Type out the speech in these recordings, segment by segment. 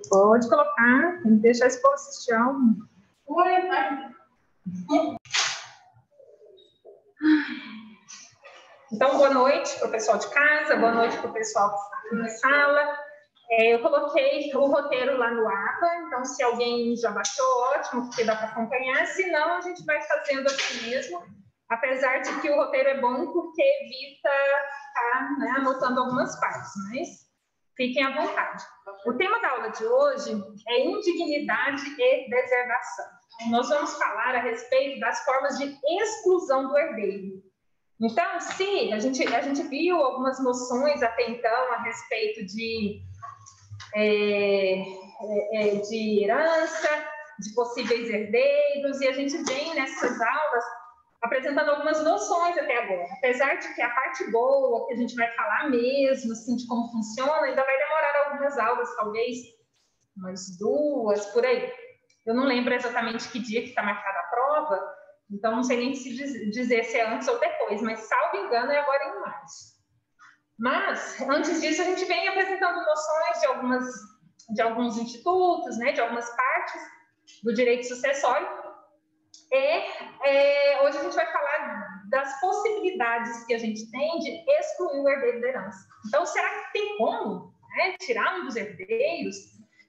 Pode colocar, tem que deixar esse povo assistir algo. Então, boa noite para o pessoal de casa, boa noite para o pessoal que está aqui na sala. Eu coloquei o roteiro lá no APA, então se alguém já baixou, ótimo, porque dá para acompanhar, se não, a gente vai fazendo assim mesmo, apesar de que o roteiro é bom porque evita ficar, né, anotando algumas partes, mas fiquem à vontade. O tema da aula de hoje é indignidade e deserdação. Nós vamos falar a respeito das formas de exclusão do herdeiro. Então, se a gente viu algumas noções até então a respeito de herança, de possíveis herdeiros, e a gente vem nessas aulas apresentando algumas noções até agora. Apesar de que a parte boa, que a gente vai falar mesmo, assim, de como funciona, ainda vai demorar algumas aulas, talvez umas 2, por aí. Eu não lembro exatamente que dia que está marcada a prova, então não sei nem se dizer se é antes ou depois, mas, salvo engano, é agora em março. Mas, antes disso, a gente vem apresentando noções de alguns institutos, né, de algumas partes do direito sucessório. Hoje a gente vai falar das possibilidades que a gente tem de excluir o herdeiro da herança. Então, será que tem como, né, tirar um dos herdeiros?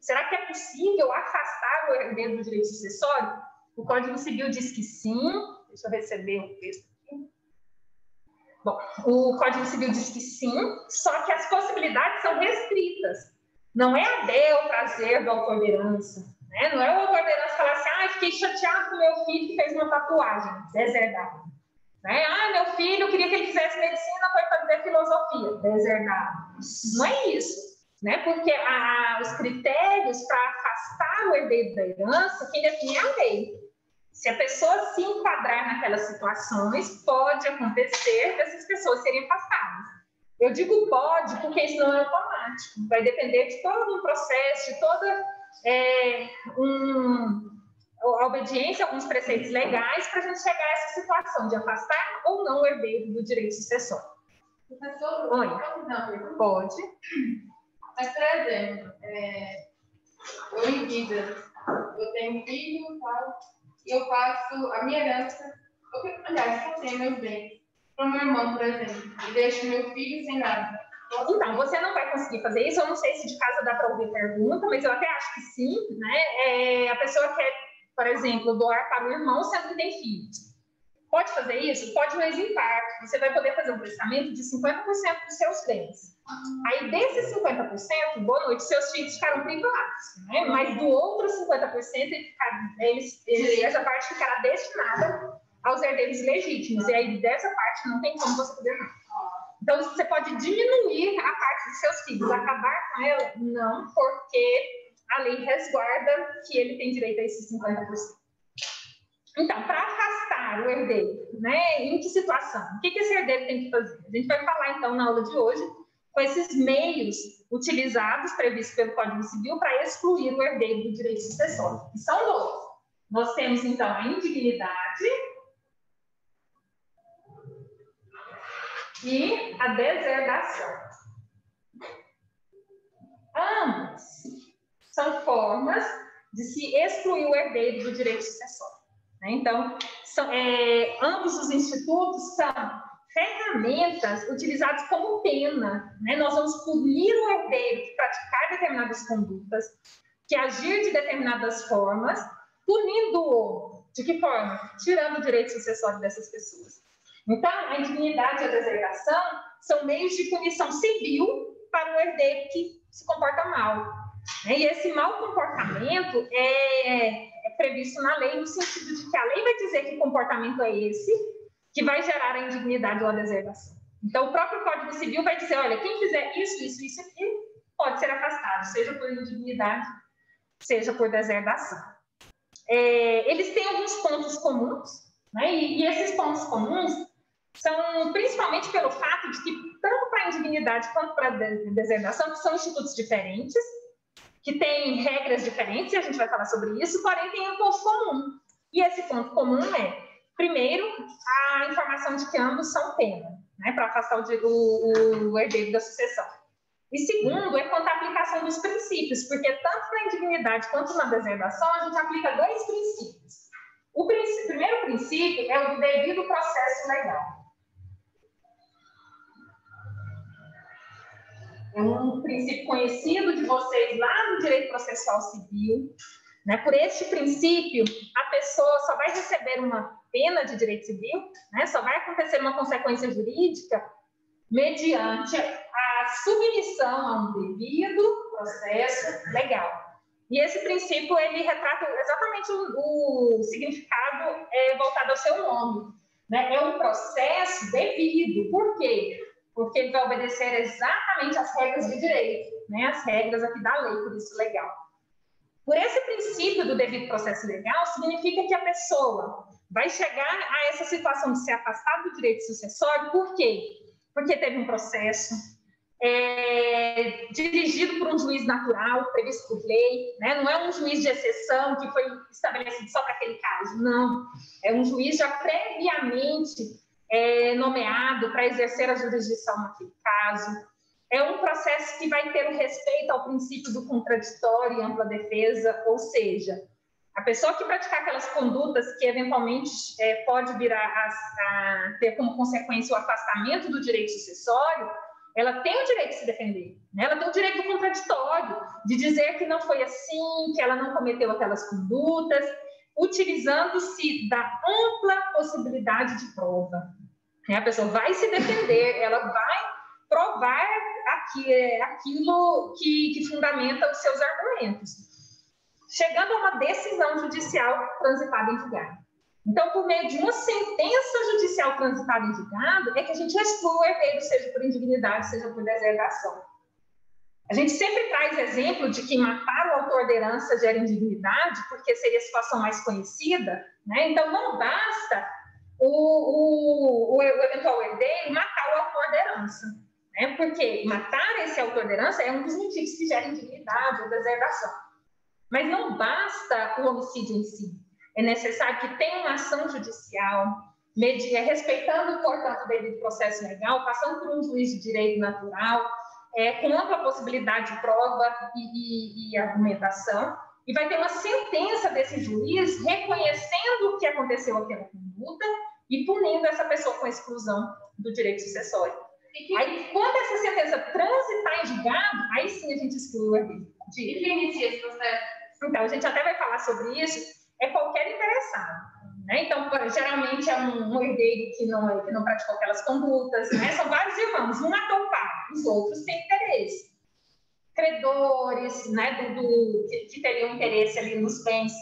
Será que é possível afastar o herdeiro do direito sucessório? O Código Civil diz que sim. Deixa eu receber o texto aqui. Bom, o Código Civil diz que sim, só que as possibilidades são restritas. Não é a bel prazer do autor da herança, né? Não é o autor da herança falar assim, fiquei chateado com meu filho que fez uma tatuagem, deserdado. Né? Meu filho queria que ele fizesse medicina, foi fazer filosofia, deserdado. Não é isso, né? Porque os critérios para afastar o herdeiro da herança, quem define é a lei. Se a pessoa se enquadrar naquelas situações, pode acontecer dessas pessoas serem afastadas. Eu digo pode, porque isso não é automático. Vai depender de todo um processo, de toda a obediência a alguns preceitos legais para a gente chegar a essa situação de afastar ou não o herdeiro do direito sucessório. Professor, oi? Não, pode. Mas, por exemplo, eu em vida, eu tenho filho e tal, e eu faço a minha herança, aliás, eu tenho meus bens, para o meu irmão, por exemplo, e deixo meu filho sem nada. Então, você não vai conseguir fazer isso, eu não sei se de casa dá para ouvir pergunta, mas eu até acho que sim, né? A pessoa quer, por exemplo, doar para o irmão sendo que tem filhos. Pode fazer isso? Pode, mas em parte. Você vai poder fazer um prestamento de 50% dos seus bens. Aí, desses 50%, boa noite, seus filhos ficaram privados, né? Mas do outro 50%, essa parte ficará destinada aos herdeiros legítimos. E aí, dessa parte, não tem como você poder nada. Então, você pode diminuir a parte dos seus filhos, acabar com ela? Não, porque a lei resguarda que ele tem direito a esses 50%. Então, para afastar o herdeiro, né, em que situação? O que esse herdeiro tem que fazer? A gente vai falar, então, na aula de hoje, com esses meios utilizados, previstos pelo Código Civil, para excluir o herdeiro do direito sucessório. E são 2. Nós temos, então, a indignidade e a deserdação. Ambas são formas de se excluir o herdeiro do direito sucessório. Então, ambos os institutos são ferramentas utilizadas como pena. Né? Nós vamos punir o herdeiro que praticar determinadas condutas, que agir de determinadas formas, punindo-o. De que forma? Tirando o direito sucessório dessas pessoas. Então, a indignidade e a deserdação são meios de punição civil para o herdeiro que se comporta mal. E esse mau comportamento é previsto na lei, no sentido de que a lei vai dizer que comportamento é esse que vai gerar a indignidade ou a deserdação. Então, o próprio Código Civil vai dizer, olha, quem fizer isso aqui, pode ser afastado, seja por indignidade, seja por deserdação. Eles têm alguns pontos comuns, né? E esses pontos comuns são principalmente pelo fato de que, tanto para a indignidade quanto para a deserdação, que são institutos diferentes, que têm regras diferentes, e a gente vai falar sobre isso, porém tem um ponto comum. E esse ponto comum é, primeiro, a informação de que ambos são pena, né, para afastar o herdeiro da sucessão. E segundo, é quanto à aplicação dos princípios, porque tanto na indignidade quanto na deserdação, a gente aplica 2 princípios. O primeiro princípio é o do devido processo legal. É um princípio conhecido de vocês lá no direito processual civil. Né? Por este princípio, a pessoa só vai receber uma pena de direito civil, né? Só vai acontecer uma consequência jurídica mediante a submissão a um devido processo legal. E esse princípio, ele retrata exatamente o significado voltado ao seu nome. Né? É um processo devido. Por quê? Porque ele vai obedecer exatamente às regras de direito, né? As regras aqui da lei, por isso legal. Por esse princípio do devido processo legal, significa que a pessoa vai chegar a essa situação de ser afastada do direito sucessório, por quê? Porque teve um processo dirigido por um juiz natural, previsto por lei, né? Não é um juiz de exceção que foi estabelecido só para aquele caso, não. É um juiz já previamente nomeado para exercer a jurisdição naquele caso. É um processo que vai ter o respeito ao princípio do contraditório e ampla defesa, ou seja, a pessoa que praticar aquelas condutas que eventualmente pode vir a ter como consequência o afastamento do direito sucessório, ela tem o direito de se defender, né? Ela tem o direito do contraditório, de dizer que não foi assim, que ela não cometeu aquelas condutas, utilizando-se da ampla possibilidade de prova. A pessoa vai se defender, ela vai provar aquilo que fundamenta os seus argumentos, chegando a uma decisão judicial transitada em julgado. Então, por meio de uma sentença judicial transitada em julgado, é que a gente exclui o herdeiro, seja por indignidade, seja por deserdação. A gente sempre traz exemplo de que matar o autor da herança gera indignidade, porque seria a situação mais conhecida, né? Então, não basta o eventual herdeiro matar o autor da herança, né? Porque matar esse autor da herança é um dos motivos que gera indignidade ou deserdação. Mas não basta o homicídio em si. É necessário que tenha uma ação judicial, respeitando, portanto, o devido processo legal, passando por um juiz de direito natural, com ampla possibilidade de prova e argumentação, e vai ter uma sentença desse juiz reconhecendo que aconteceu aquela conduta e punindo essa pessoa com exclusão do direito sucessório. Aí, quando essa sentença transitar em julgado, aí sim a gente exclui o herdeiro. E quem inicia esse processo? Então, a gente até vai falar sobre isso, é qualquer interessado. Né? Então, geralmente é um herdeiro que não praticou aquelas condutas, né? São vários irmãos, um matou o pai, os outros têm interesse. Credores, né, que teriam interesse ali nos bens,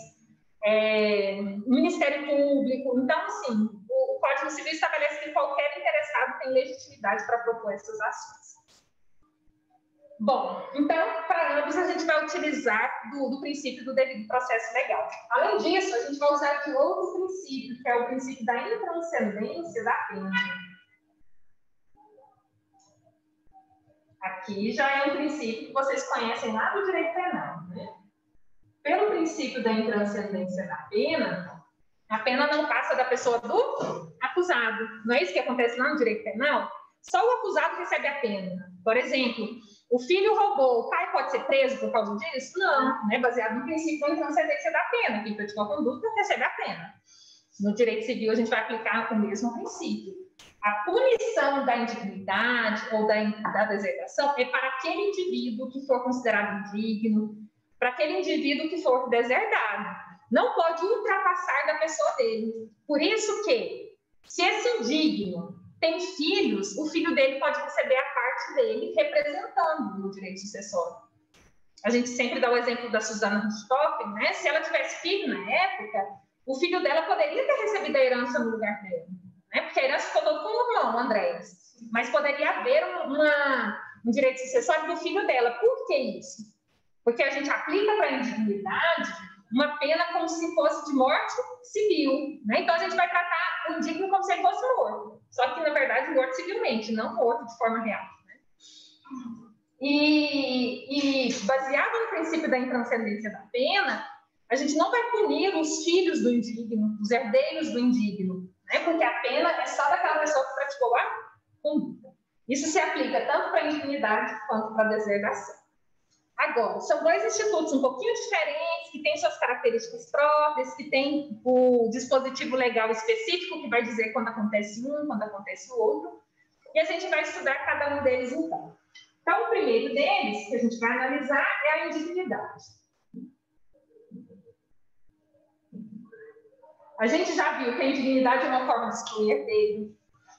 Ministério Público. Então, assim, o Código Civil estabelece que qualquer interessado tem legitimidade para propor essas ações. Bom, então, para ambos, a gente vai utilizar do princípio do devido processo legal. Além disso, a gente vai usar aqui outro princípio, que é o princípio da intranscendência da pena. Aqui já é um princípio que vocês conhecem lá do direito penal, né? Pelo princípio da intranscendência da pena, a pena não passa da pessoa do acusado. Não é isso que acontece lá no direito penal? Só o acusado recebe a pena. Por exemplo, o filho roubou, o pai pode ser preso por causa disso? Não, né? Baseado no princípio da intranscendência da pena. Quem praticou a conduta recebe a pena. No direito civil, a gente vai aplicar o mesmo princípio. A punição da indignidade ou da deserdação é para aquele indivíduo que for considerado indigno, para aquele indivíduo que for deserdado. Não pode ultrapassar da pessoa dele. Por isso que, se esse indigno tem filhos, o filho dele pode receber a parte dele representando no direito sucessório. A gente sempre dá o exemplo da Susana Richthofen, né? Se ela tivesse filho na época, o filho dela poderia ter recebido a herança no lugar dela, né? Porque a herança ficou todo com o irmão, Andrés. Mas poderia haver um direito sucessório do filho dela. Por que isso? Porque a gente aplica para a indignidade uma pena como se fosse de morte civil, né? Então a gente vai tratar o indigno como se ele fosse morto, só que na verdade morto civilmente, não morto de forma real, né? E baseado no princípio da intranscendência da pena, a gente não vai punir os filhos do indigno, os herdeiros do indigno, né? Porque a pena é só daquela pessoa que praticou a conduta. Isso se aplica tanto para a indignidade quanto para a deserdação. Agora, são dois institutos um pouquinho diferentes, que têm suas características próprias, que têm o dispositivo legal específico, que vai dizer quando acontece um, quando acontece o outro, e a gente vai estudar cada um deles então. Então, o primeiro deles, que a gente vai analisar, é a indignidade. A gente já viu que a indignidade é uma forma de excluir herdeiro.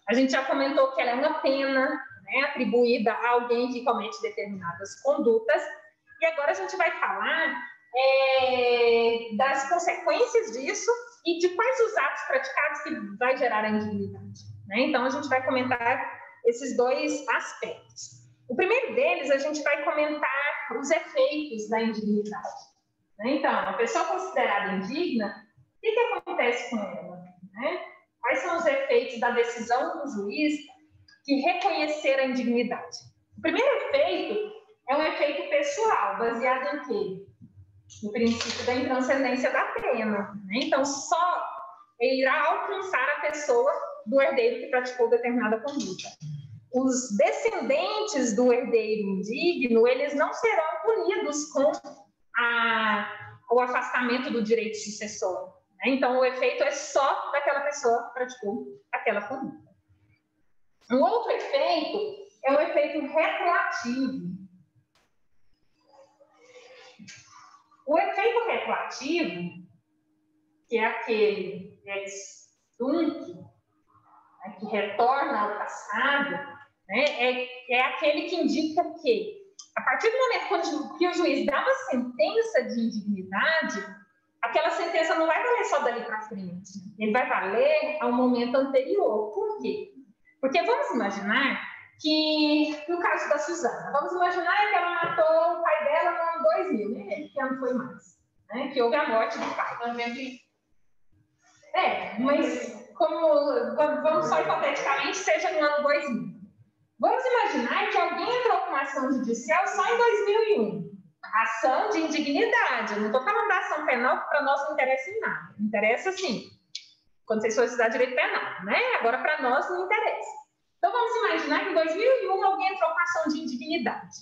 A gente já comentou que ela é uma pena, né, atribuída a alguém que comete determinadas condutas. E agora a gente vai falar das consequências disso e de quais os atos praticados que vai gerar a indignidade. Né? Então, a gente vai comentar esses dois aspectos. O primeiro deles, a gente vai comentar os efeitos da indignidade. Né? Então, a pessoa considerada indigna, o que acontece com ela? Né? Quais são os efeitos da decisão do juiz que reconhecer a indignidade? O primeiro efeito é um efeito pessoal, baseado em quê? No princípio da intranscendência da pena. Né? Então, só irá alcançar a pessoa do herdeiro que praticou determinada conduta. Os descendentes do herdeiro indigno, eles não serão punidos com o afastamento do direito sucessório. Né? Então, o efeito é só daquela pessoa que praticou aquela conduta. Um outro efeito é o efeito retroativo. O efeito retroativo, que é aquele que retorna ao passado, né, é aquele que indica que, a partir do momento que o juiz dá uma sentença de indignidade, aquela sentença não vai valer só dali para frente, ele vai valer ao momento anterior. Por quê? Porque vamos imaginar que, no caso da Suzana, vamos imaginar que ela matou o pai dela no ano 2000, né? Que ano foi mais, né? Que houve a morte do pai. Mas vamos só hipoteticamente, seja no ano 2000. Vamos imaginar que alguém entrou com uma ação judicial só em 2001. Ação de indignidade. Eu não estou falando da ação penal, que para nós não interessa em nada. Interessa, sim, quando vocês forem estudar direito penal, né? Agora, para nós, não interessa. Então, vamos imaginar que em 2001 alguém entrou com ação de indignidade.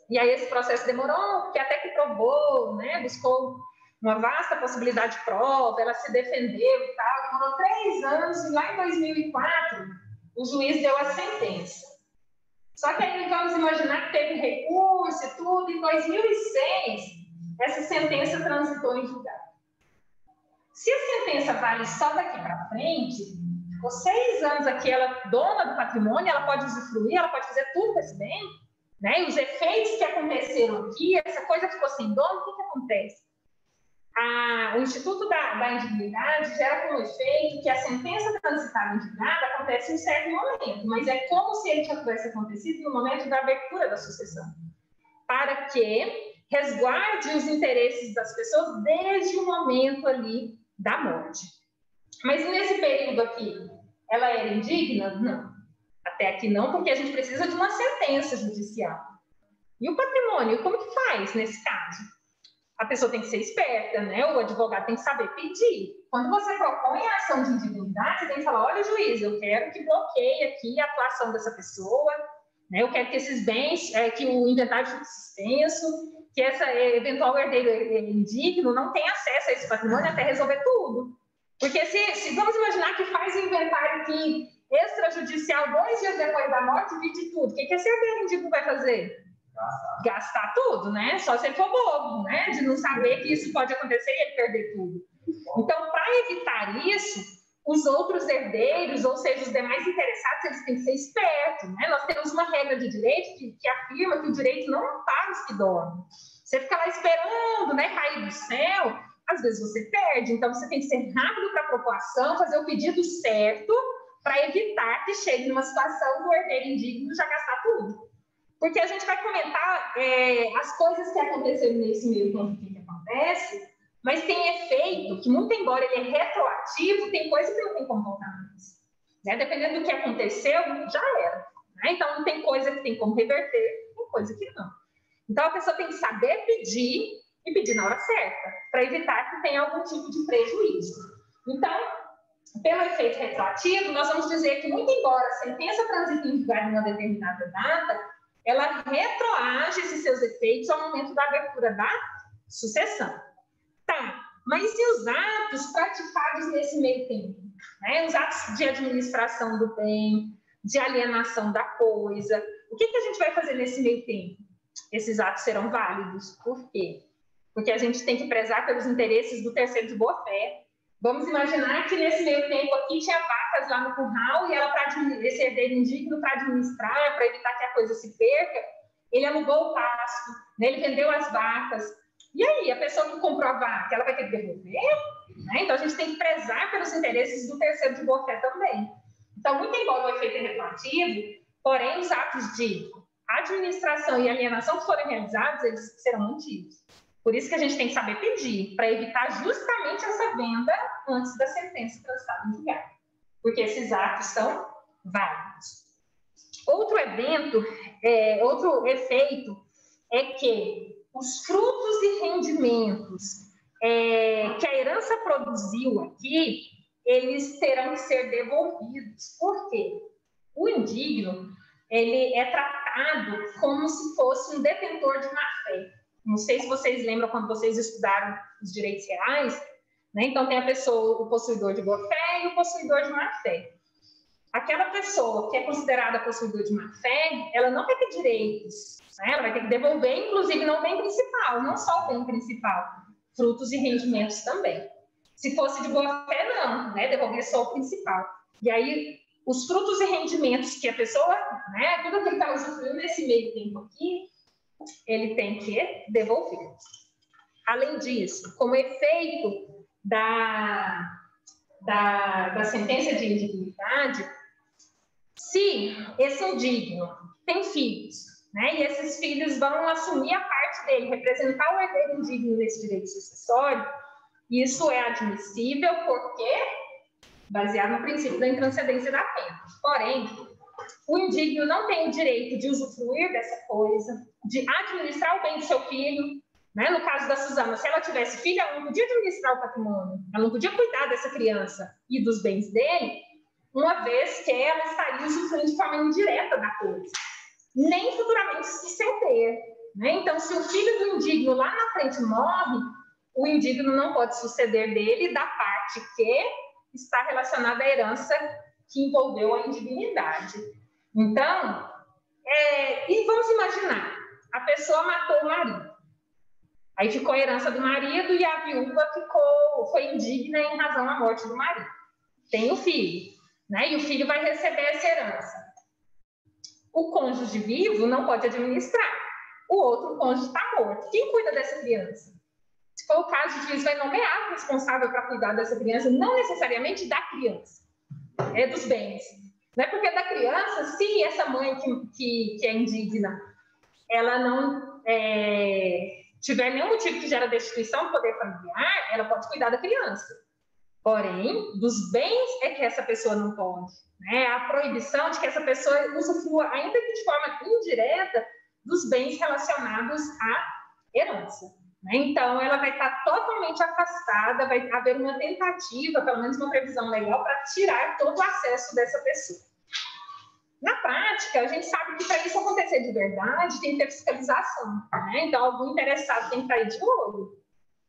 E aí esse processo demorou, porque até que provou, né? Buscou uma vasta possibilidade de prova, ela se defendeu e tal. Demorou 3 anos e lá em 2004 o juiz deu a sentença. Só que aí vamos imaginar que teve recurso e tudo. Em 2006, essa sentença transitou em julgado. Se a sentença vale só daqui para frente, ficou 6 anos aqui, ela dona do patrimônio, ela pode usufruir, ela pode fazer tudo com esse bem, né? E os efeitos que aconteceram aqui, essa coisa ficou sem dono, o que acontece? O Instituto da Indignidade gera como efeito que a sentença transitada indignada acontece em um certo momento, mas é como se ele já tivesse acontecido no momento da abertura da sucessão, para que resguarde os interesses das pessoas desde o momento ali da morte. Mas nesse período aqui, ela era indigna? Não. Até aqui não, porque a gente precisa de uma sentença judicial. E o patrimônio, como que faz nesse caso? A pessoa tem que ser esperta, né? O advogado tem que saber pedir. Quando você propõe a ação de indignidade, você tem que falar, olha, juiz, eu quero que bloqueie aqui a atuação dessa pessoa, né? Eu quero que esses bens, que o inventário fique suspenso, que essa eventual herdeiro indigno não tenha acesso a esse patrimônio até resolver tudo. Porque se vamos imaginar que faz o inventário aqui extrajudicial 2 dias depois da morte e vide tudo, o que esse herdeiro indigno vai fazer? Gastar tudo, né? Só se ele for bobo, né? De não saber que isso pode acontecer e ele perder tudo. Então, para evitar isso, os outros herdeiros, ou seja, os demais interessados, eles têm que ser espertos, né? Nós temos uma regra de direito que afirma que o direito não ampara os que dormem. Você fica lá esperando, né, cair do céu, às vezes você perde. Então, você tem que ser rápido para a propor ação, fazer o pedido certo para evitar que chegue numa situação do herdeiro indigno já gastar tudo. Porque a gente vai comentar as coisas que aconteceram nesse meio tempo que acontece, mas tem efeito que, muito embora ele é retroativo, tem coisa que não tem como voltar mais. Né? Dependendo do que aconteceu, já era. Né? Então, tem coisa que tem como reverter, tem coisa que não. Então, a pessoa tem que saber pedir e pedir na hora certa, para evitar que tenha algum tipo de prejuízo. Então, pelo efeito retroativo, nós vamos dizer que, muito embora a sentença transite em vigor em uma determinada data, ela retroage esses seus efeitos ao momento da abertura da sucessão. Tá, mas e os atos praticados nesse meio tempo? Né? Os atos de administração do bem, de alienação da coisa. O que a gente vai fazer nesse meio tempo? Esses atos serão válidos. Por quê? Porque a gente tem que prezar pelos interesses do terceiro de boa-fé. Vamos imaginar que nesse meio tempo aqui tinha vacas lá no curral e ela, esse herdeiro indigno, para administrar, para evitar que a coisa se perca, ele alugou o pasto, né? Ele vendeu as vacas. E aí, a pessoa que comprou a vaca, ela vai ter que devolver? Né? Então, a gente tem que prezar pelos interesses do terceiro de boa-fé também. Então, muito embora o efeito é retroativo, porém, os atos de administração e alienação que forem realizados, eles serão mantidos. Por isso que a gente tem que saber pedir, para evitar justamente essa venda antes da sentença transitada em julgado. Porque esses atos são válidos. Outro evento, outro efeito é que os frutos e rendimentos que a herança produziu aqui, eles terão que ser devolvidos. Por quê? O indigno, ele é tratado como se fosse um detentor de má-fé. Não sei se vocês lembram quando vocês estudaram os direitos reais, né? Então tem a pessoa, o possuidor de boa-fé e o possuidor de má-fé. Aquela pessoa que é considerada possuidor de má-fé, ela não vai ter direitos, né? Ela vai ter que devolver, inclusive, não o bem principal, não só o bem principal, frutos e rendimentos também. Se fosse de boa-fé, não, né? Devolver só o principal. E aí, os frutos e rendimentos que a pessoa, né? Tudo que ele está usufruindo nesse meio tempo aqui, ele tem que devolver. Além disso, como efeito da sentença de indignidade, se esse indigno tem filhos, né, e esses filhos vão assumir a parte dele, representar o herdeiro indigno nesse direito sucessório, isso é admissível porque baseado no princípio da intranscendência da pena. Porém, o indigno não tem o direito de usufruir dessa coisa, de administrar o bem do seu filho. Né? No caso da Suzana, se ela tivesse filho, ela não podia administrar o patrimônio, ela não podia cuidar dessa criança e dos bens dele, uma vez que ela estaria usufruindo de forma indireta da coisa, nem futuramente se ceder. Né? Então, se o filho do indigno lá na frente morre, o indigno não pode suceder dele da parte que está relacionada à herança que envolveu a indignidade. Então, e vamos imaginar, a pessoa matou o marido, aí ficou a herança do marido e a viúva foi indigna em razão da morte do marido. Tem o filho, né? E o filho vai receber essa herança. O cônjuge vivo não pode administrar, o outro cônjuge está morto. Quem cuida dessa criança? Se for o caso, o juiz vai nomear o responsável para cuidar dessa criança, não necessariamente da criança, dos bens. Não é porque da criança, se essa mãe que é indigna, ela não tiver nenhum motivo que gera destituição do poder familiar, ela pode cuidar da criança. Porém, dos bens é que essa pessoa não pode. Né? A proibição de que essa pessoa usufrua, ainda que de forma indireta, dos bens relacionados à herança. Então, ela vai estar totalmente afastada, vai haver uma tentativa, pelo menos uma previsão legal, para tirar todo o acesso dessa pessoa. Na prática, a gente sabe que para isso acontecer de verdade, tem que ter fiscalização. Né? Então, algum interessado tem que estar aí de olho.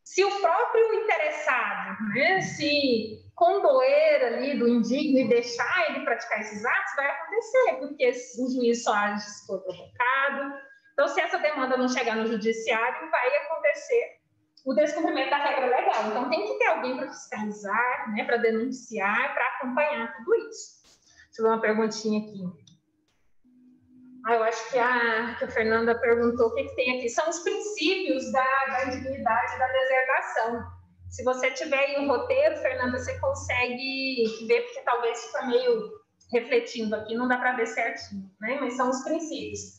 Se o próprio interessado, né, se condoer ali do indigno e deixar ele praticar esses atos, vai acontecer, porque o juiz só age se for provocado. Então, se essa demanda não chegar no judiciário, vai acontecer o descumprimento da regra legal. Então, tem que ter alguém para fiscalizar, né, para denunciar, para acompanhar tudo isso. Deixa eu ver uma perguntinha aqui. Eu acho que a Fernanda perguntou o que tem aqui. São os princípios da indignidade e da deserdação. Se você tiver aí um roteiro, Fernanda, você consegue ver, porque talvez fica meio refletindo aqui, não dá para ver certinho, né? Mas são os princípios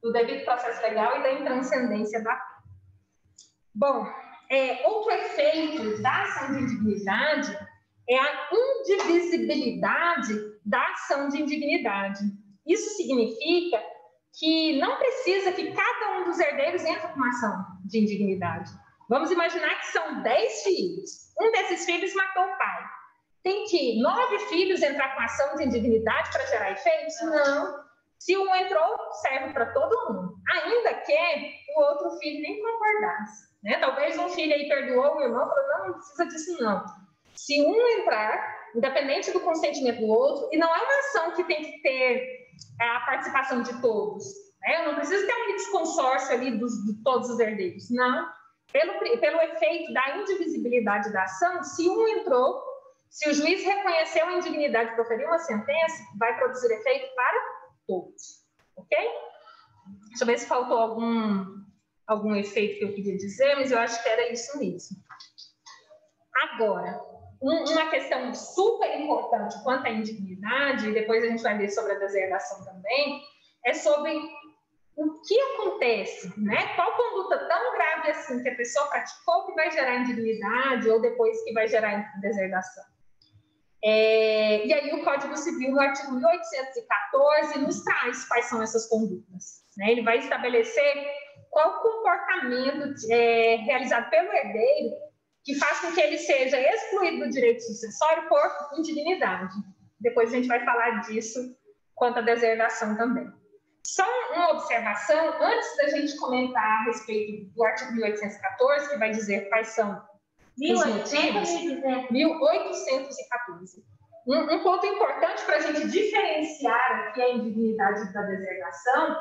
do devido processo legal e da intranscendência da pena. Bom, outro efeito da ação de indignidade é a indivisibilidade da ação de indignidade. Isso significa que não precisa que cada um dos herdeiros entre com uma ação de indignidade. Vamos imaginar que são 10 filhos. Um desses filhos matou o pai. tem que 9 filhos entrar com ação de indignidade para gerar efeitos? Não. Se um entrou, serve para todo mundo. Ainda que o outro filho nem concordasse. Né? Talvez um filho aí perdoou o irmão, falou, não precisa disso não. Se um entrar, independente do consentimento do outro, e não é uma ação que tem que ter a participação de todos. Né? Eu não preciso ter um consórcio ali de todos os herdeiros. Não. Pelo efeito da indivisibilidade da ação, se um entrou, se o juiz reconheceu a indignidade de proferir uma sentença, vai produzir efeito para todos. Ok? Deixa eu ver se faltou algum efeito que eu queria dizer, mas eu acho que era isso mesmo. Agora, uma questão super importante quanto à indignidade, e depois a gente vai ver sobre a deserdação também, é sobre o que acontece, né? Qual conduta tão grave assim que a pessoa praticou que vai gerar indignidade ou depois que vai gerar deserdação. E aí o Código Civil, no artigo 1814, nos traz quais são essas condutas. Né? Ele vai estabelecer qual comportamento realizado pelo herdeiro que faz com que ele seja excluído do direito sucessório por indignidade. Depois a gente vai falar disso quanto à deserdação também. Só uma observação, antes da gente comentar a respeito do artigo 1814, que vai dizer quais são os motivos, 1814. Um ponto importante para a gente diferenciar aqui a indignidade da deserdação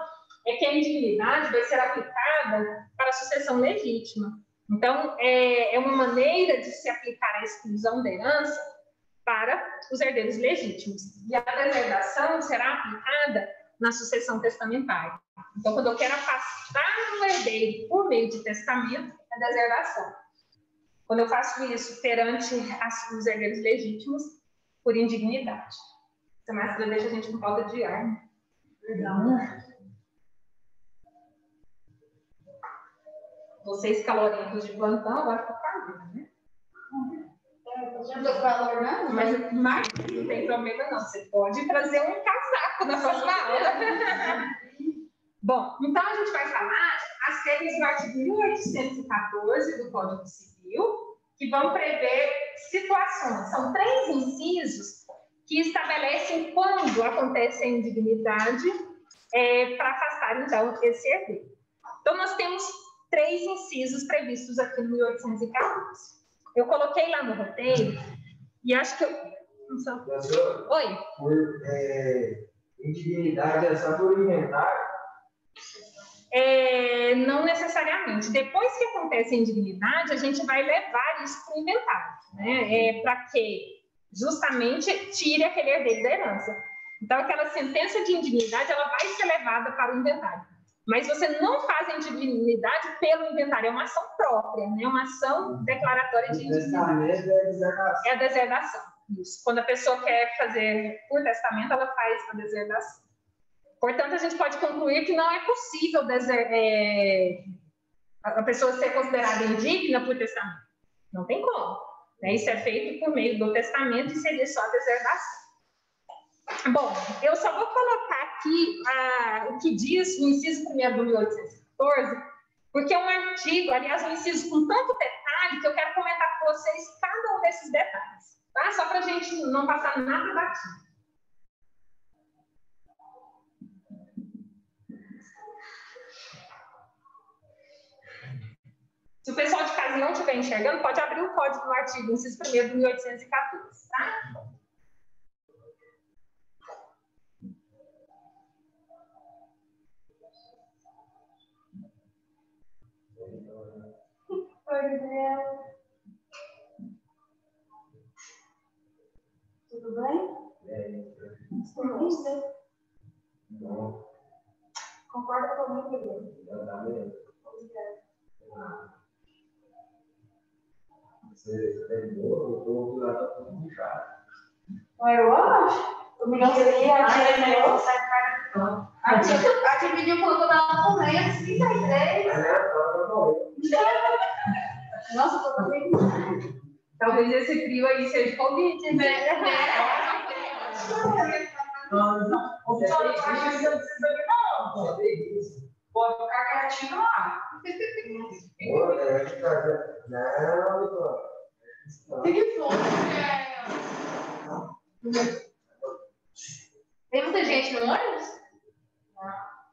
é que a indignidade vai ser aplicada para a sucessão legítima. Então, é uma maneira de se aplicar a exclusão da herança para os herdeiros legítimos. E a deserdação será aplicada na sucessão testamentária. Então, quando eu quero afastar um herdeiro por meio de testamento, é deserdação. Quando eu faço isso perante os herdeiros legítimos, por indignidade. Essa máscara deixa a gente com falta de ar. Não. Vocês calorentos de plantão, agora fica calor, né? Não deu calor, não? Mas não tem problema, não. Você pode trazer um casaco na próxima aula. Bom, então a gente vai falar as regras do artigo 1814 do Código Civil, que vão prever situações. São 3 incisos que estabelecem quando acontece a indignidade para afastar, então, esse herdeiro. Então, nós temos 3 incisos previstos aqui no 1814. Eu coloquei lá no roteiro e acho que Oi? Por indignidade é só por inventário? Não necessariamente. Depois que acontece a indignidade, a gente vai levar isso para o inventário, né? Para que justamente tire aquele herdeiro da herança. Então, aquela sentença de indignidade, ela vai ser levada para o inventário. Mas você não faz a indignidade pelo inventário, é uma ação própria, né? Uma ação declaratória de indignidade. É a deserdação. Isso. Quando a pessoa quer fazer por testamento, ela faz a deserdação. Portanto, a gente pode concluir que não é possível a pessoa ser considerada indigna por testamento. Não tem como. Né? Isso é feito por meio do testamento e seria só a deserdação. Bom, eu só vou colocar aqui o que diz o inciso 1º do 1814, porque é um artigo, aliás, um inciso com tanto detalhe que eu quero comentar com vocês cada um desses detalhes, tá? Só para a gente não passar nada batido. Se o pessoal de casa não estiver enxergando, pode abrir o código no artigo, inciso 1º do 1814, tá? Oi, Gabriel. Tudo bem? Extremista? Não. Concorda comigo, Gabriel? Exatamente. Obrigada. Você terminou, eu estou lá todo mundo já. Eu acho. Eu me lancei a gente pediu quando eu estava correndo, 33. Nossa, eu tô correndo. Talvez esse frio aí seja Covid, né? Pode ficar quietinho lá. Não, doutor. O que foi, Gabriel? Tem muita gente no ônibus?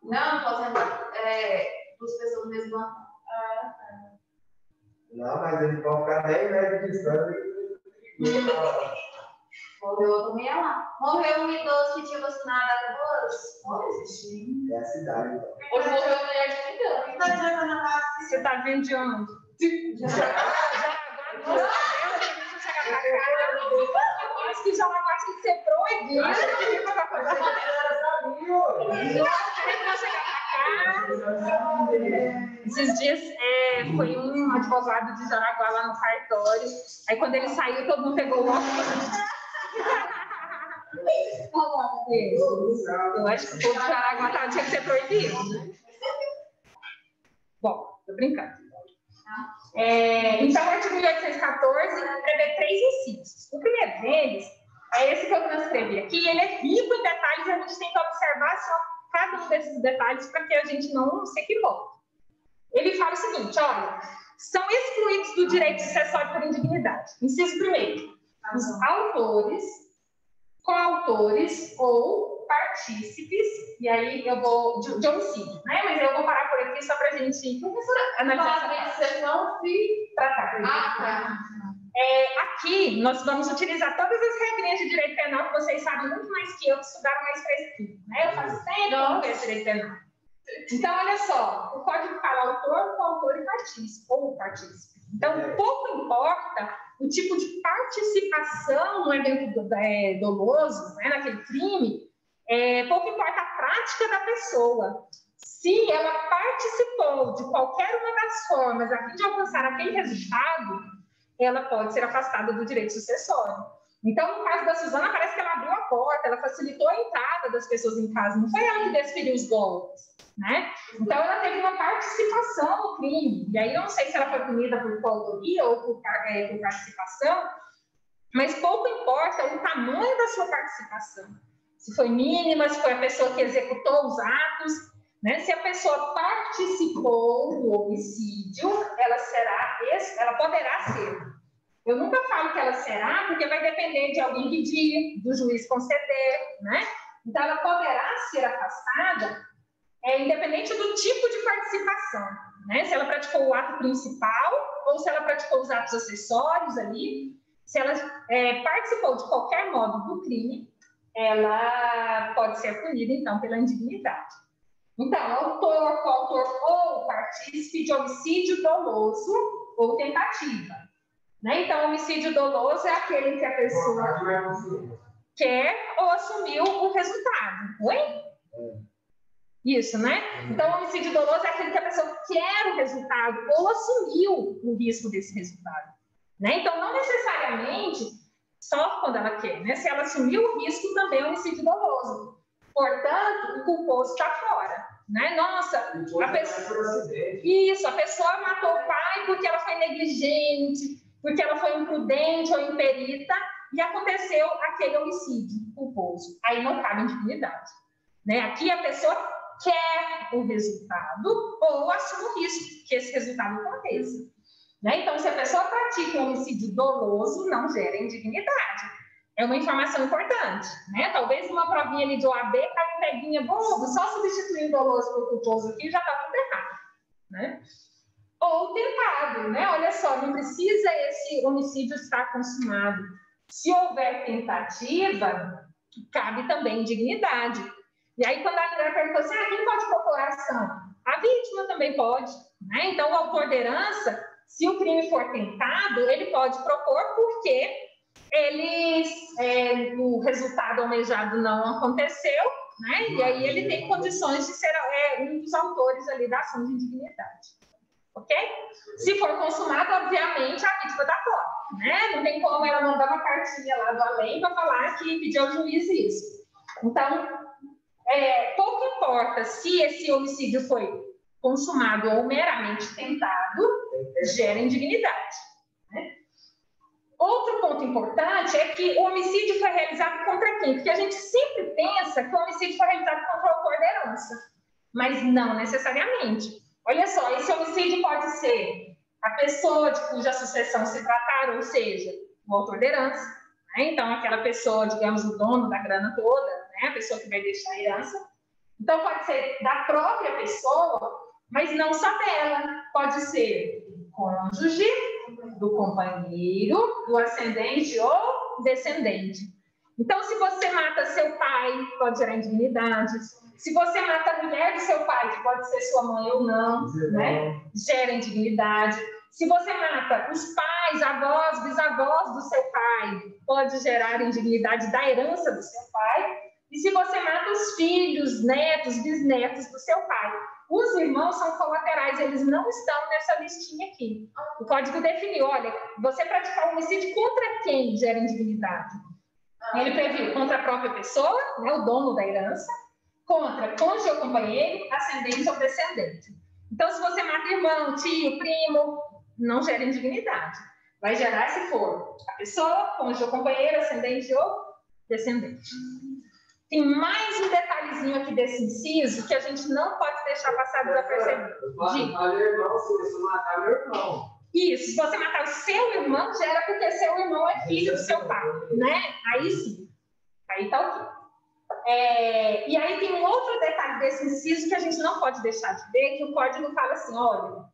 Não posso entrar. Duas pessoas no mesmo banco. Não, mas eles vão ficar 10 metros de distância. Morreu outro meia lá. Morreu um idoso que tinha vacinado há 2 horas. É a cidade, então. Hoje morreu uma mulher de 30 anos. Você tá vendo de onde? Acho que Jaraguá tinha que ser proibido. Esses dias foi um advogado de Jaraguá lá no cartório. Aí quando ele saiu, todo mundo pegou o óculos. Eu acho que o povo de Jaraguá tinha que ser proibido. Bom, tô brincando. Então, o artigo 1814 prevê 3 incisos. O primeiro deles é esse que eu transcrevi aqui. Ele é rico em detalhes e a gente tem que observar só cada um desses detalhes para que a gente não se equivoque. Ele fala o seguinte, olha, são excluídos do direito sucessório por indignidade. Inciso primeiro, os autores, coautores ou partícipes, e aí eu vou, de homicídio, né? Mas eu vou parar por aqui só para a gente analisar. Você não se tratar. Aqui nós vamos utilizar todas as regrinhas de direito penal que vocês sabem muito mais que eu, que estudaram mais fresquinho, né? Eu faço sempre direito penal. Então, olha só, o código fala autor, coautor e partícipe, ou partícipe. Então, pouco importa o tipo de participação no evento doloso, né, naquele crime, pouco importa a prática da pessoa. Se ela participou de qualquer uma das formas a fim de alcançar aquele resultado, ela pode ser afastada do direito sucessório. Então, no caso da Suzana, parece que ela abriu a porta, ela facilitou a entrada das pessoas em casa, não foi ela que desferiu os golpes, né? Então, ela teve uma participação no crime, e aí eu não sei se ela foi punida por coautoria ou por participação, mas pouco importa o tamanho da sua participação. Se foi mínima, se foi a pessoa que executou os atos, né? Se a pessoa participou do homicídio, ela poderá ser. Eu nunca falo que ela será, porque vai depender de alguém pedir, do juiz conceder, né? Então, ela poderá ser afastada, independente do tipo de participação, né? Se ela praticou o ato principal ou se ela praticou os atos acessórios ali. Se ela participou de qualquer modo do crime, ela pode ser punida, então, pela indignidade. Então, autor, coautor ou partícipe de homicídio doloso ou tentativa. Né? Então, homicídio doloso é aquele em que a pessoa quer ou assumiu o resultado. Oi? Isso, né? Então, homicídio doloso é aquele que a pessoa quer o resultado ou assumiu o risco desse resultado. Né? Então, não necessariamente só quando ela quer. Né? Se ela assumiu o risco, também é homicídio doloso. Portanto, o culposo está fora. Né? Nossa, a pessoa matou o pai porque ela foi negligente, porque ela foi imprudente ou imperita, e aconteceu aquele homicídio culposo. Aí não cabe indignidade. Né? Aqui a pessoa quer o resultado ou assume o risco que esse resultado aconteça. Né? Então, se a pessoa pratica um homicídio doloso, não gera indignidade. É uma informação importante. Né? Talvez uma provinha ali de OAB caiu um peguinha bobo, só substituir o doloso por culposo aqui já está tudo errado. Né? Ou tentado, né? Olha só, não precisa esse homicídio estar consumado. Se houver tentativa, cabe também indignidade. E aí, quando a mulher perguntou assim, quem pode propor a ação? A vítima também pode. Né? Então, o autor da herança, se o crime for tentado, ele pode propor porque o resultado almejado não aconteceu, né? E aí ele tem condições de ser um dos autores ali da ação de indignidade. Ok? Se for consumado, obviamente, a vítima está fora, né? Não tem como ela mandar uma cartinha lá do além para falar que pediu ao juiz isso. Então, pouco importa se esse homicídio foi consumado ou meramente tentado, gera indignidade. Né? Outro ponto importante é que o homicídio foi realizado contra quem? Porque a gente sempre pensa que o homicídio foi realizado contra o autor da herança, mas não necessariamente. Olha só, esse homicídio pode ser a pessoa de cuja sucessão se tratar, ou seja, o autor da herança, né? Então, aquela pessoa, digamos, o dono da grana toda, né? A pessoa que vai deixar a herança. Então, pode ser da própria pessoa, mas não só dela. Pode ser do cônjuge, do companheiro, do ascendente ou descendente. Então, se você mata seu pai, pode gerar indignidade. Se você mata a mulher do seu pai, que pode ser sua mãe ou não, né? Gera indignidade. Se você mata os pais, avós, bisavós do seu pai, pode gerar indignidade da herança do seu pai. E se você mata os filhos, netos, bisnetos do seu pai. Os irmãos são colaterais, eles não estão nessa listinha aqui. O código definiu, olha, você praticar homicídio contra quem gera indignidade? Ele previu contra a própria pessoa, né, o dono da herança, contra cônjuge ou companheiro, ascendente ou descendente. Então, se você mata irmão, tio, primo, não gera indignidade. Vai gerar se for a pessoa, cônjuge ou companheiro, ascendente ou descendente. Tem mais um detalhezinho aqui desse inciso que a gente não pode deixar passar desapercebido. Eu posso matar meu irmão se você matar meu irmão. Isso, se você matar o seu irmão, gera porque seu irmão é filho do seu pai, né? Aí sim, aí tá ok. E aí tem um outro detalhe desse inciso que a gente não pode deixar de ver, que o código fala assim, olha,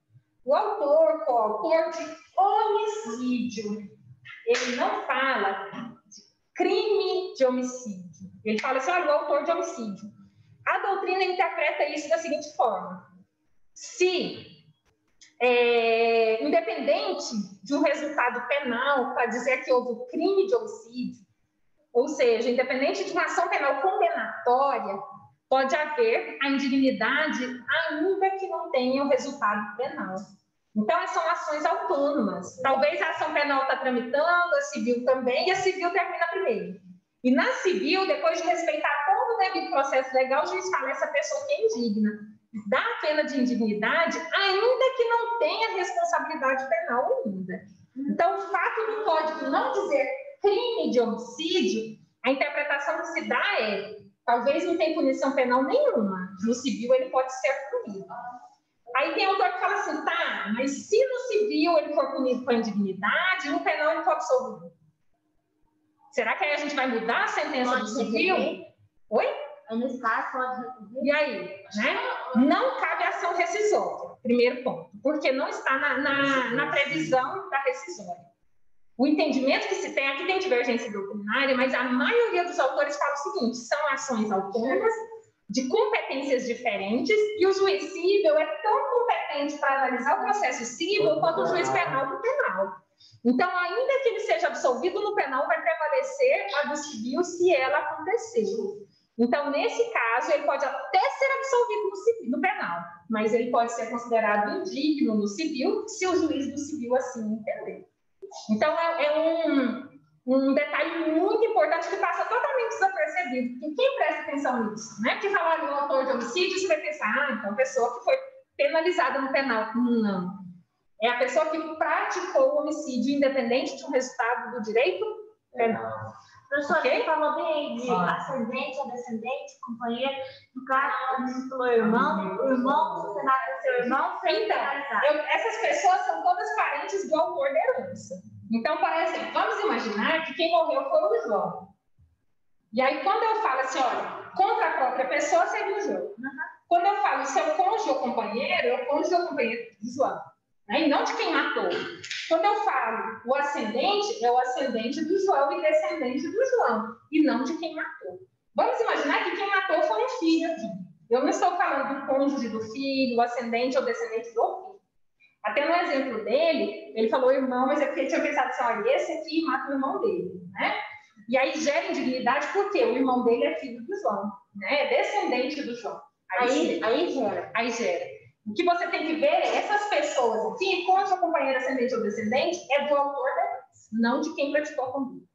o autor, coautor de homicídio, ele não fala de crime de homicídio. Ele fala assim, olha, o autor de homicídio. A doutrina interpreta isso da seguinte forma. Se, independente de um resultado penal para dizer que houve crime de homicídio, ou seja, independente de uma ação penal condenatória, pode haver a indignidade ainda que não tenha o resultado penal. Então, são ações autônomas. Talvez a ação penal está tramitando, a civil também, e a civil termina primeiro. E na civil, depois de respeitar todo o devido processo legal, o juiz fala, essa pessoa que é indigna. Dá a pena de indignidade, ainda que não tenha responsabilidade penal ainda. Então, o fato do código não dizer crime de homicídio, a interpretação que se dá é, talvez não tenha punição penal nenhuma. No civil, ele pode ser punido. Aí tem autor que fala assim, tá, mas se no civil ele for punido com a indignidade, no penal ele for absolvido. Será que aí a gente vai mudar a sentença do civil? Oi? Nesse caso, pode recorrer. E aí, né? Não cabe ação rescisória, primeiro ponto, porque não está na previsão da rescisória. O entendimento que se tem, aqui tem divergência doutrinária, mas a maioria dos autores fala o seguinte, são ações autônomas, de competências diferentes, e o juiz civil é tão competente para analisar o processo civil quanto o juiz penal do penal. Então, ainda que ele seja absolvido no penal, vai prevalecer a do civil se ela aconteceu. Então, nesse caso, ele pode até ser absolvido no penal, mas ele pode ser considerado indigno no civil, se o juiz do civil assim entender. Então, um detalhe muito importante que passa totalmente desapercebido, porque quem presta atenção nisso, né? Porque falar do autor de homicídio, você vai pensar, então, a pessoa que foi penalizada no penal. Não. É a pessoa que praticou o homicídio independente de um resultado do direito penal. Professor, Okay? você falou bem de ascendente ou descendente, companheiro. No caso, quando você falou irmão, o irmão, se você mata seu irmão, você Então, essas pessoas são todas parentes do autor da herança. Então, por exemplo, vamos imaginar que quem morreu foi o João. E aí, quando eu falo assim, olha, contra a própria pessoa, seria o João. Quando eu falo seu cônjuge ou companheiro, é o cônjuge ou companheiro do João, né? E não de quem matou. Quando eu falo o ascendente, é o ascendente do João e descendente do João, e não de quem matou. Vamos imaginar que quem matou foi um filho aqui. Eu não estou falando do cônjuge do filho, o ascendente ou descendente do filho. Até no exemplo dele, ele falou irmão, mas é porque ele tinha pensado assim, olha, esse aqui mata o irmão dele, né? E aí gera indignidade porque o irmão dele é filho do João, né? É descendente do João. Aí gera. O que você tem que ver é essas pessoas aqui, cônjuge, companheiro, ascendente ou descendente, é do autor delas, não de quem praticou a conduta.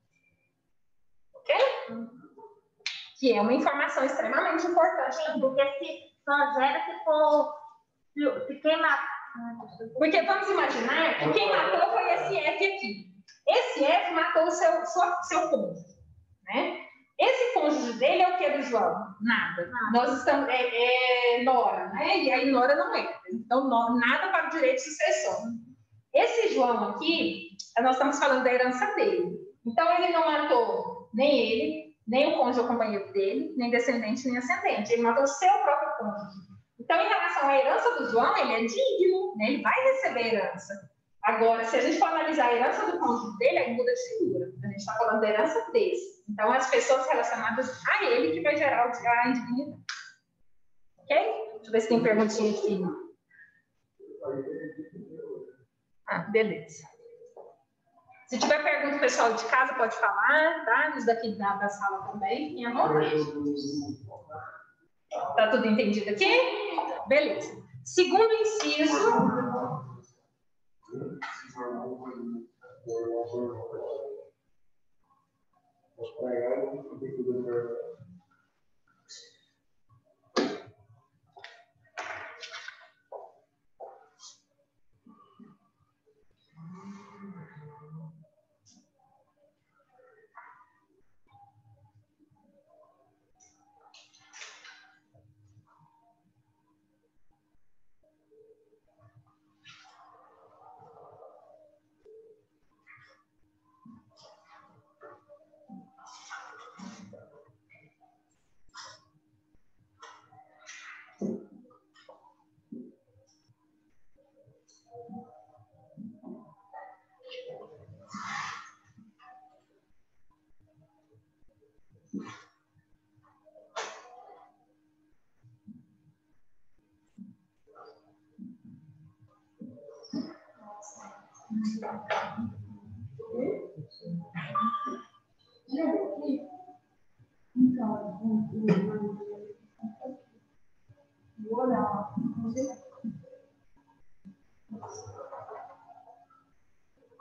Ok? Que é uma informação extremamente importante. Porque se só gera se for... Se quem matou... Porque vamos imaginar que quem matou foi esse F aqui. Esse F matou o seu cônjuge, né? Esse cônjuge dele é o que do João? Nada. Nós estamos... Nora, né? E aí Nora não é. Então, nada para o direito sucessório. Esse João aqui, nós estamos falando da herança dele. Então, ele não matou nem ele, nem o cônjuge ou companheiro dele, nem descendente, nem ascendente. Ele matou o seu próprio cônjuge. Então, em relação à herança do João, ele é digno, né? Ele vai receber herança. Agora, se a gente for analisar a herança do cônjuge dele, aí muda de figura. A gente está falando da herança desse. Então, as pessoas relacionadas a ele que vai gerar a indignidade. Ok? Deixa eu ver se tem perguntinha aqui. Beleza. Se tiver pergunta, pessoal de casa pode falar, tá? Os daqui da sala também, fiquem à vontade. Tá tudo entendido aqui? Beleza. Segundo inciso.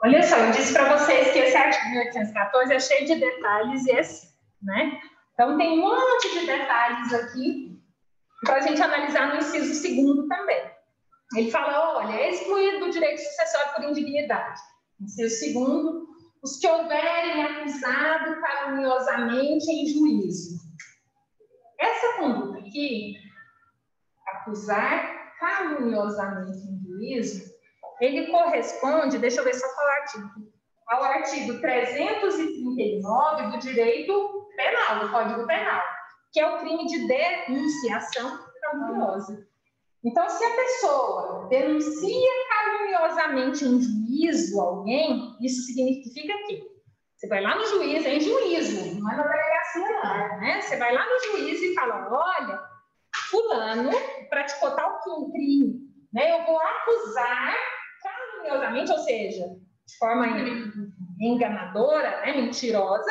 Olha só, eu disse para vocês que esse artigo 1814 é cheio de detalhes, né? Então, tem um monte de detalhes aqui para a gente analisar no inciso segundo também. Ele fala, olha, é excluído do direito sucessório por indignidade. Inciso segundo, os que houverem acusado caluniosamente em juízo. Essa conduta aqui, acusar caluniosamente em juízo, ele corresponde, deixa eu ver só qual é o artigo, ao artigo 339 do direito penal, do Código Penal, que é o crime de denunciação caluniosa. Então, se a pessoa denuncia caluniosamente em juízo alguém, isso significa que você vai lá no juiz, é em juízo, não é na delegacia não, né? Você vai lá no juiz e fala, olha, fulano praticou tal crime, né? Eu vou acusar caluniosamente, ou seja, de forma enganadora, né? Mentirosa,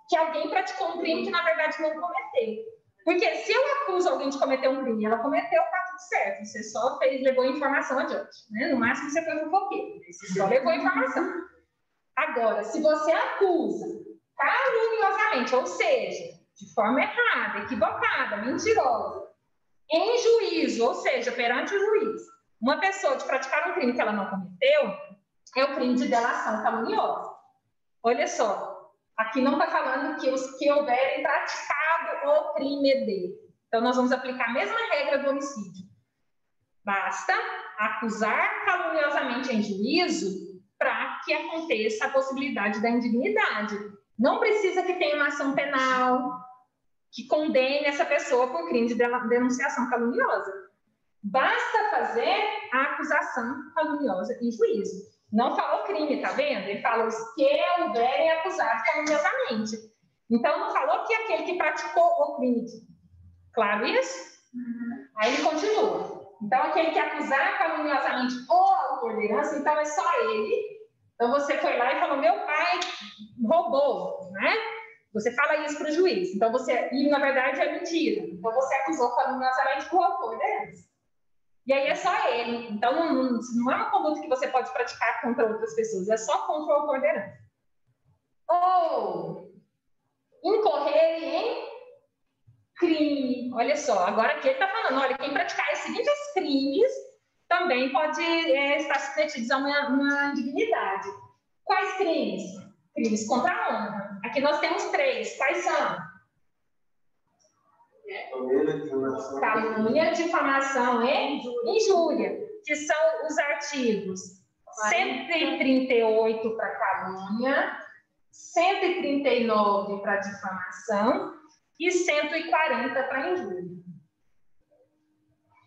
que alguém praticou um crime que na verdade não cometeu. Porque se eu acuso alguém de cometer um crime e ela cometeu, tá tudo certo. Você só levou a informação adiante, né? No máximo você foi um fofoqueiro, você só levou a informação. Agora, se você acusa caluniosamente, ou seja, de forma errada, equivocada, mentirosa, em juízo, ou seja, perante o juiz, uma pessoa de praticar um crime que ela não cometeu, é o crime de delação caluniosa. Olha só, aqui não está falando que os que houverem praticado o crime dele. Então, nós vamos aplicar a mesma regra do homicídio. Basta acusar caluniosamente em juízo para que aconteça a possibilidade da indignidade. Não precisa que tenha uma ação penal que condene essa pessoa por crime de denunciação caluniosa. Basta fazer a acusação caluniosa em juízo. Não falou crime, tá vendo? Ele falou os que houverem acusado caluniosamente. Então, não falou que aquele que praticou o crime. Claro isso? Aí ele continua. Então, aquele que acusar caluniosamente o autor da herança, então é só ele. Então, você foi lá e falou, meu pai roubou, né? Você fala isso para o juiz. Então, e na verdade é mentira. Então, você acusou caluniosamente o autor da herança. E aí é só ele. Então, não é uma conduta que você pode praticar contra outras pessoas, é só contra o autor da herança. Ou incorrer em crime. Olha só, agora aqui ele está falando, olha, quem praticar esses seguintes crimes também pode estar submetidos a uma indignidade. Quais crimes? Crimes contra a honra. Aqui nós temos 3. Quais são? Calúnia, difamação e injúria, que são os artigos 138 para calúnia, 139 para difamação e 140 para injúria.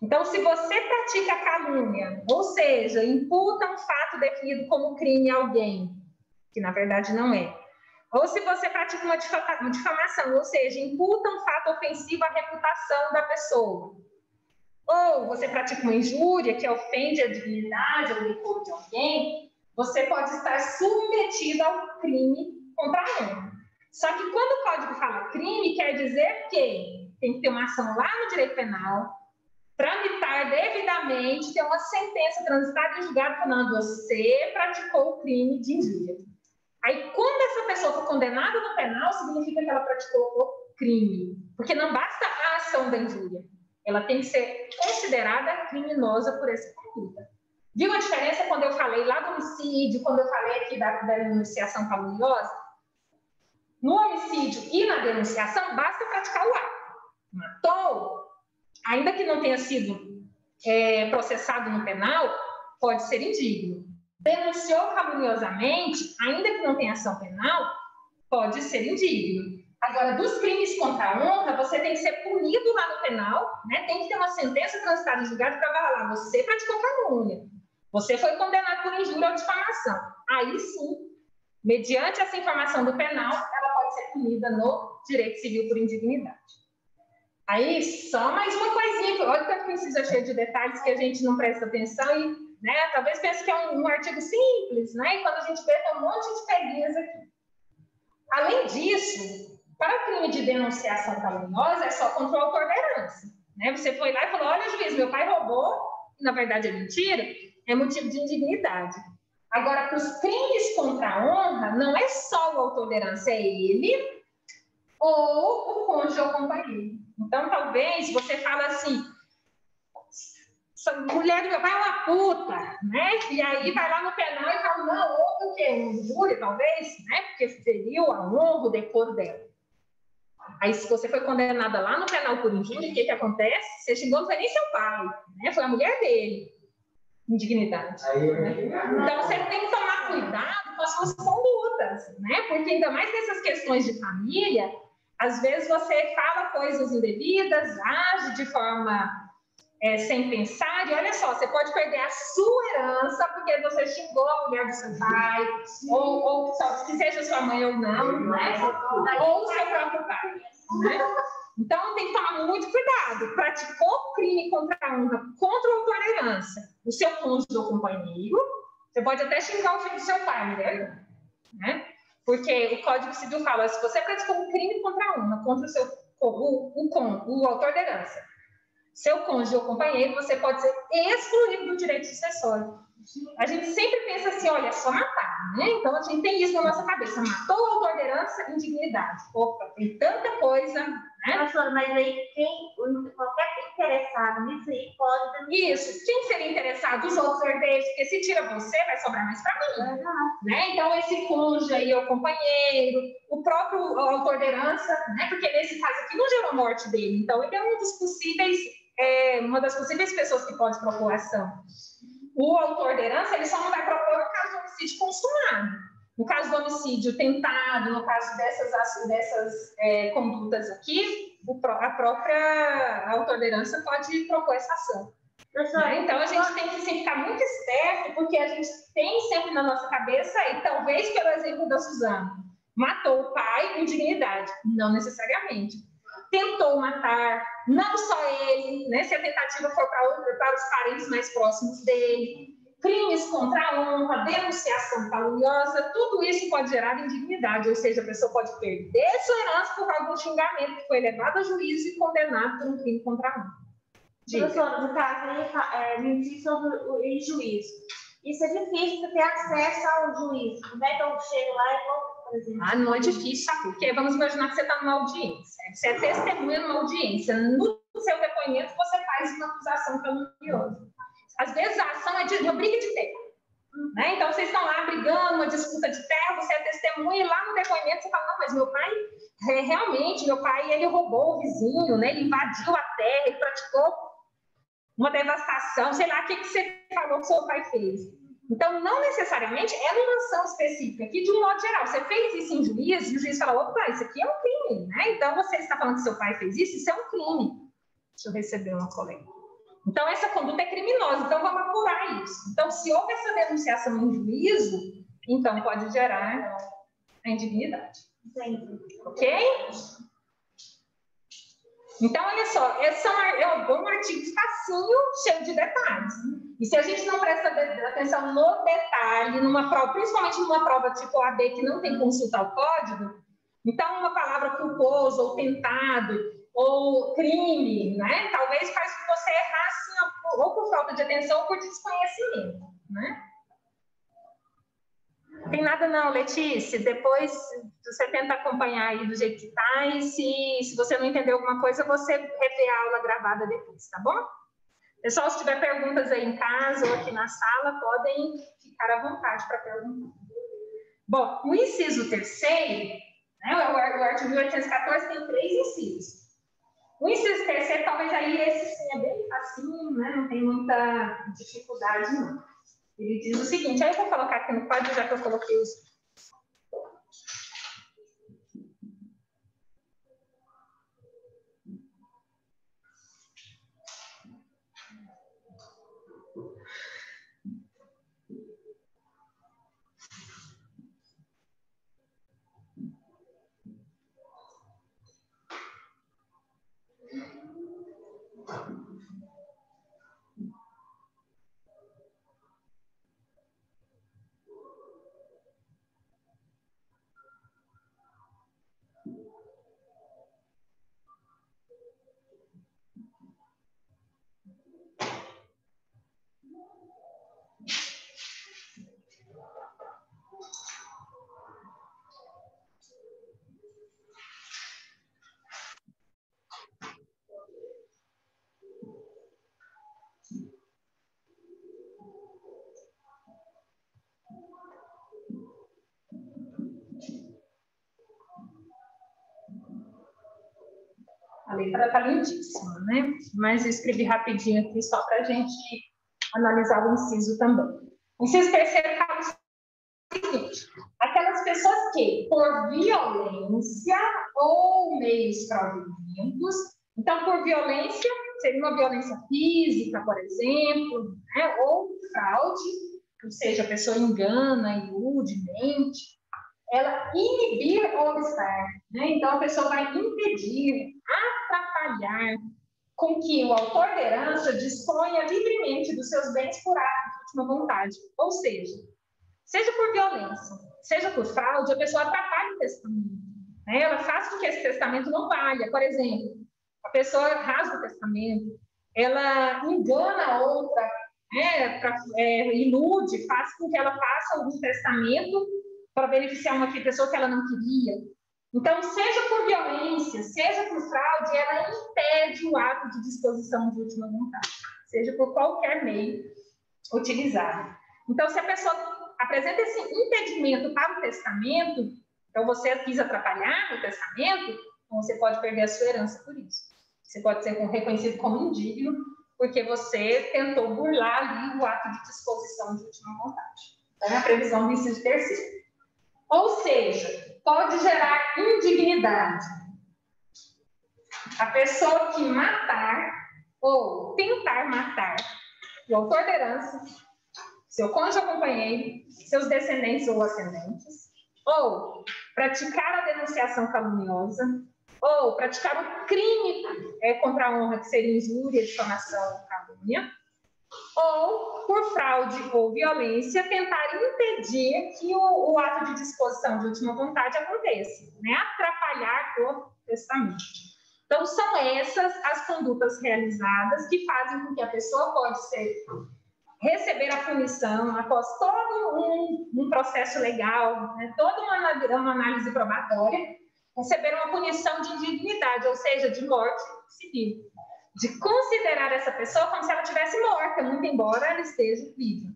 Então, se você pratica calúnia, ou seja, imputa um fato definido como crime a alguém, que na verdade não é, ou se você pratica uma difamação, ou seja, imputa um fato ofensivo à reputação da pessoa, ou você pratica uma injúria que ofende a dignidade ou o decoro de alguém, você pode estar submetido ao crime contra a honra. Só que quando o Código fala crime, quer dizer que tem que ter uma ação lá no direito penal, tramitar devidamente, ter uma sentença transitada e julgada falando você praticou o crime de injúria. Aí, quando essa pessoa for condenada no penal, significa que ela praticou o crime. Porque não basta a ação da injúria. Ela tem que ser considerada criminosa por essa conduta. Viu a diferença quando eu falei lá do homicídio, quando eu falei aqui da denunciação caluniosa? No homicídio e na denunciação, basta praticar o ato. Matou, ainda que não tenha sido processado no penal, pode ser indigno. Denunciou caluniosamente, ainda que não tenha ação penal, pode ser indigno. Agora, dos crimes contra a honra, você tem que ser punido lá no penal, né? Tem que ter uma sentença transitada em julgado para falar lá, você praticou calúnia, você foi condenado por injúria ou difamação. Aí sim, mediante essa informação do penal, ela pode ser punida no direito civil por indignidade. Aí, só mais uma coisinha, olha que a precisa cheia de detalhes que a gente não presta atenção e, né, talvez pense que é um artigo simples, né, e quando a gente vê, tem um monte de peguinhas aqui. Além disso, para o crime de denunciação caluniosa, é só contra o autor da herança, né, você foi lá e falou, olha, juiz, meu pai roubou, e na verdade é mentira, é motivo de indignidade. Agora, para os crimes contra a honra, não é só o autor da herança, é ele ou o cônjuge ou companheiro. Então, talvez você fala assim, mulher do meu pai é uma puta, né? E aí vai lá no penal e fala, não, houve o quê? Um injúria, talvez, né? Porque feriu a honra, o decoro dela. Aí, se você foi condenada lá no penal por injúria, o que acontece? Você xingou, não foi nem seu pai, né? Foi a mulher dele. Indignidade. Né? Então, você tem que tomar cuidado com as suas condutas, né? Porque ainda mais nessas questões de família, às vezes você fala coisas indevidas, age de forma sem pensar, e olha só, você pode perder a sua herança porque você xingou a mulher do seu pai, ou que seja sua mãe ou não, né? Ou o seu próprio pai. Né? Então, tem que tomar muito cuidado. Praticou crime contra a honra, contra o autor da herança, o seu cônjuge ou companheiro, você pode até xingar o filho do seu pai, mulher, né? Porque o Código Civil fala, se você praticou um crime contra a honra, contra o autor da herança, seu cônjuge ou companheiro, você pode ser excluído do direito sucessório. A gente sempre pensa assim, olha, é só matar, né? Então, a gente tem isso na nossa cabeça. Matou o autor da herança, indignidade. Opa, tem tanta coisa, né? Professora, mas aí qualquer interessado nisso aí pode... Isso. Quem seria interessado? Os outros herdeiros, porque se tira você, vai sobrar mais para mim. Né? Então, esse cônjuge aí é o companheiro, o próprio autor da herança, né? Porque nesse caso aqui não gerou a morte dele. Então, ele é um dos possíveis, uma das possíveis pessoas que pode propor ação. O autor da herança, ele só não vai propor no caso do homicídio consumado. No caso do homicídio tentado, no caso dessas condutas aqui, a própria autor da herança pode propor essa ação. Né? Então, a gente tem que ficar muito esperto, porque a gente tem sempre na nossa cabeça, e talvez pelo exemplo da Suzana, matou o pai, indignidade. Não necessariamente. Tentou matar, não só ele, né? Se a tentativa for para os parentes mais próximos dele, crimes contra a honra, denunciação caluniosa, tudo isso pode gerar indignidade, ou seja, a pessoa pode perder sua herança por causa do xingamento que foi levado a juízo e condenado por um crime contra a honra. Professora, no caso, mentir sobre o juízo. Isso é difícil para ter acesso ao juízo. Como é que eu chego lá e vou... não é difícil, sabe? Porque vamos imaginar que você está numa audiência. Você é testemunha numa audiência. No seu depoimento, você faz uma acusação caluniosa. Às vezes, a ação é uma briga de terra. Né? Então, vocês estão lá brigando, uma disputa de terra, você é testemunha, e lá no depoimento você fala, não, mas meu pai, realmente, ele roubou o vizinho, né? Ele invadiu a terra, ele praticou uma devastação, sei lá, o que você falou que seu pai fez. Então, não necessariamente é numa ação específica, aqui de um modo geral. Você fez isso em juízo e o juiz fala, opa, isso aqui é um crime, né? Então, você está falando que seu pai fez isso é um crime. Deixa eu receber uma colega. Então, essa conduta é criminosa, então vamos apurar isso. Então, se houve essa denunciação em juízo, então pode gerar a indignidade. Ok? Então, olha só, é um artigo facinho, cheio de detalhes. E se a gente não presta atenção no detalhe, principalmente numa prova tipo OAB, que não tem consulta ao código, então uma palavra culposo, ou tentado, ou crime, né? Talvez faz com que você errasse ou por falta de atenção ou por desconhecimento, né? Não tem nada não, Letícia. Depois você tenta acompanhar aí do jeito que está e se você não entender alguma coisa, você revê a aula gravada depois, tá bom? Pessoal, se tiver perguntas aí em casa ou aqui na sala, podem ficar à vontade para perguntar. Bom, o inciso 3º, né, o artigo 1814 tem 3 incisos. O inciso 3º, talvez aí esse sim é bem facinho, né, não tem muita dificuldade não. Ele diz o seguinte, aí eu vou colocar aqui no quadro, já que eu coloquei os... A letra está lindíssima, né? Mas eu escrevi rapidinho aqui só para a gente analisar o inciso também. O inciso 3º fala o seguinte: aquelas pessoas que, por violência ou meios fraudulentos, então, por violência, seria uma violência física, por exemplo, né? Ou fraude, ou seja, a pessoa engana, ilude, mente, ela inibir ou obstar, né? Então, a pessoa vai impedir, atrapalhar com que o autor da herança disponha livremente dos seus bens por ato de última vontade. Ou seja por violência, seja por fraude, a pessoa atrapalha o testamento, né? Ela faz com que esse testamento não valha. Por exemplo, a pessoa rasga o testamento, ela engana a outra, né? Ilude, faz com que ela faça algum testamento para beneficiar uma pessoa que ela não queria. Então, seja por violência, seja por fraude, ela impede o ato de disposição de última vontade, seja por qualquer meio utilizado. Então, se a pessoa apresenta esse impedimento para o testamento, então você quis atrapalhar o testamento, então você pode perder a sua herança por isso. Você pode ser reconhecido como indigno, porque você tentou burlar ali o ato de disposição de última vontade. Então, é a previsão do inciso 3º. Ou seja, pode gerar indignidade. A pessoa que matar ou tentar matar o autor da herança, seu cônjuge ou companheiro, seus descendentes ou ascendentes, ou praticar a denunciação caluniosa, ou praticar o crime contra a honra, que seria injúria, difamação, calúnia, ou, por fraude ou violência, tentar impedir que o ato de disposição de última vontade aconteça, né? Atrapalhar o testamento. Então, são essas as condutas realizadas que fazem com que a pessoa pode receber a punição após todo um processo legal, né? Toda uma análise probatória, receber uma punição de indignidade, ou seja, de morte civil. De considerar essa pessoa como se ela estivesse morta, muito embora ela esteja viva.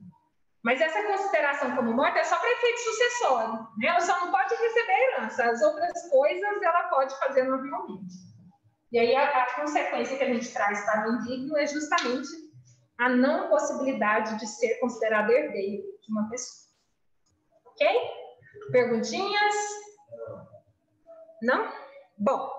Mas essa consideração como morta é só para efeito sucessório, né? Ela só não pode receber herança, as outras coisas ela pode fazer normalmente. E aí a consequência que a gente traz para o indigno é justamente a não possibilidade de ser considerado herdeiro de uma pessoa. Ok? Perguntinhas? Não? Bom,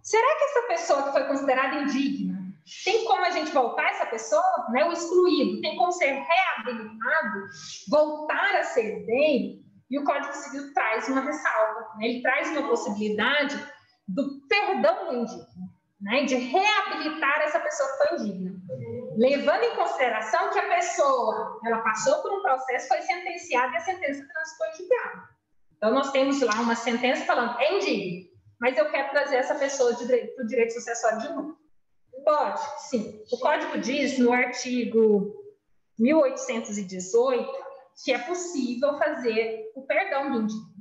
será que essa pessoa que foi considerada indigna, tem como a gente voltar essa pessoa, né? O excluído, tem como ser reabilitado, voltar a ser herdeiro? E o Código Civil traz uma ressalva, né? Ele traz uma possibilidade do perdão do indigno, né? De reabilitar essa pessoa que foi indigna. Levando em consideração que a pessoa, ela passou por um processo, foi sentenciada e a sentença transitou em julgado. Então, nós temos lá uma sentença falando, é indigno, mas eu quero trazer essa pessoa para o direito sucessório de novo. Pode, sim. O Código diz, no artigo 1818, que é possível fazer o perdão do indigno.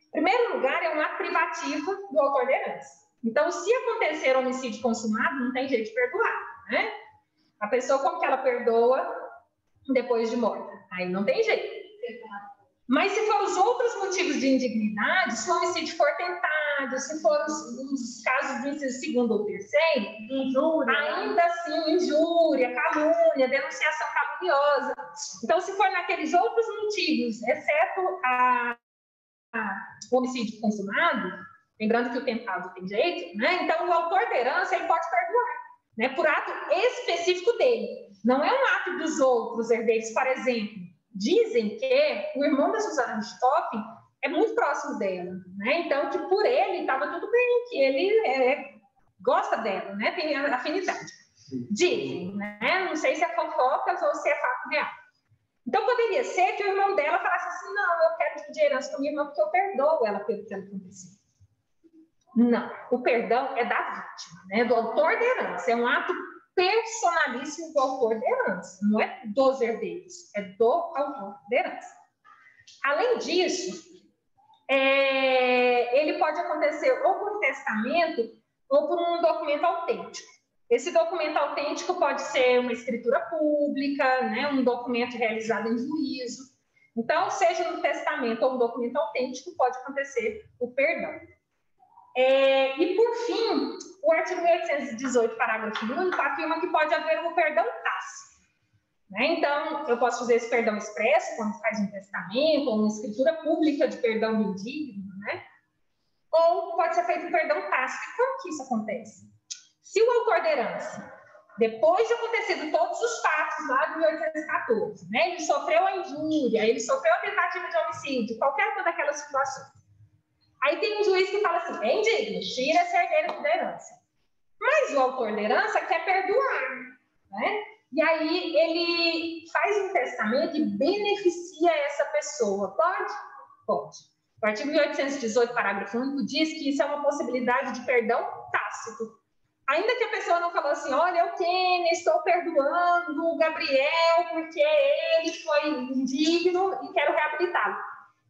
Em primeiro lugar, é um ato privativo do autor da herança. Então, se acontecer homicídio consumado, não tem jeito de perdoar, né? A pessoa, como que ela perdoa depois de morta? Aí não tem jeito. Mas se for os outros motivos de indignidade, se o homicídio for tentado, se for os casos do inciso segundo ou terceiro, injúria, ainda assim, injúria, calúnia, denunciação caluniosa. Então, se for naqueles outros motivos, exceto o homicídio consumado, lembrando que o tentado tem jeito, né? Então, o autor da herança, ele pode perdoar, né? Por ato específico dele. Não é um ato dos outros herdeiros, por exemplo. Dizem que o irmão da Susana Richthofen é muito próximo dela, né? Então, que por ele estava tudo bem, que ele gosta dela, né? Tem afinidade. Dizem, né? Não sei se é fofocas ou se é fato real. Então, poderia ser que o irmão dela falasse assim, não, eu quero dividir herança com minha irmã porque eu perdoo ela pelo que aconteceu. Não, o perdão é da vítima, né? Do autor da herança. É um ato personalíssimo do autor da herança. Não é dos herdeiros, é do autor da herança. Além disso, ele pode acontecer ou por testamento ou por um documento autêntico. Esse documento autêntico pode ser uma escritura pública, né? Um documento realizado em juízo. Então, seja no testamento ou um documento autêntico, pode acontecer o perdão. E, por fim, o artigo 1818, parágrafo único, afirma que pode haver um perdão tácito. Né? Então, eu posso fazer esse perdão expresso, quando faz um testamento, ou uma escritura pública de perdão do indigno, né? Ou pode ser feito um perdão tácito. E como que isso acontece? Se o autor da herança, depois de acontecido todos os fatos lá de 1814, né? Ele sofreu a injúria, ele sofreu a tentativa de homicídio, qualquer uma daquelas situações, aí tem um juiz que fala assim, é indigno, tira esse herdeiro da herança. Mas o autor da herança quer perdoar, né? E aí ele faz um testamento e beneficia essa pessoa. Pode? Pode. O artigo 1818, parágrafo único, diz que isso é uma possibilidade de perdão tácito. Ainda que a pessoa não falou assim, olha, eu estou perdoando o Gabriel porque ele foi indigno e quero reabilitá-lo.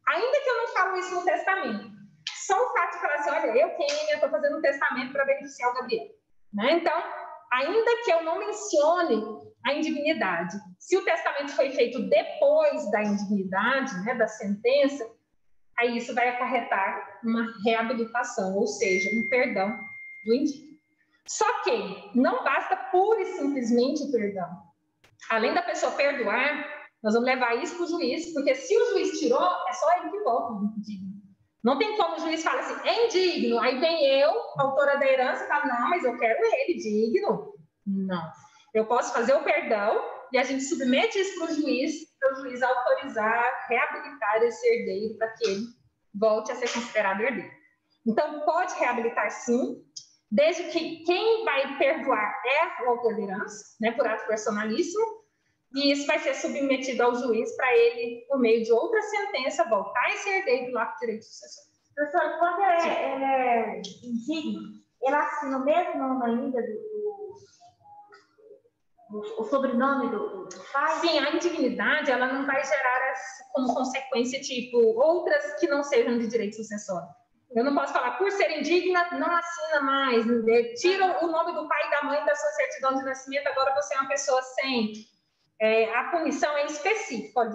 Ainda que eu não falo isso no testamento, só o fato de falar assim, olha, eu estou fazendo um testamento para beneficiar o Gabriel. Né? Então, ainda que eu não mencione a indignidade, se o testamento foi feito depois da indignidade, né, da sentença, aí isso vai acarretar uma reabilitação, ou seja, um perdão do indigno. Só que não basta pura e simplesmente o perdão. Além da pessoa perdoar, nós vamos levar isso para o juiz, porque se o juiz tirou, é só ele que volta o indigno. Não tem como o juiz falar assim, é indigno, aí vem eu, autora da herança, e falo, não, mas eu quero ele, digno. Não. Eu posso fazer o perdão e a gente submete isso para o juiz autorizar, reabilitar esse herdeiro para que ele volte a ser considerado herdeiro. Então, pode reabilitar sim, desde que quem vai perdoar é o autor da herança, né, por ato personalíssimo, e isso vai ser submetido ao juiz para ele, por meio de outra sentença, voltar esse herdeiro lá para o direito sucessório. Professor, quando ele é indigno, ele assina o mesmo nome ainda o sobrenome do pai? Sim, a indignidade, ela não vai gerar como consequência, tipo, outras que não sejam de direito sucessório. Eu não posso falar, por ser indigna, não assina mais, tira o nome do pai e da mãe da sua certidão de nascimento, agora você é uma pessoa sem. A punição é específica. Olha,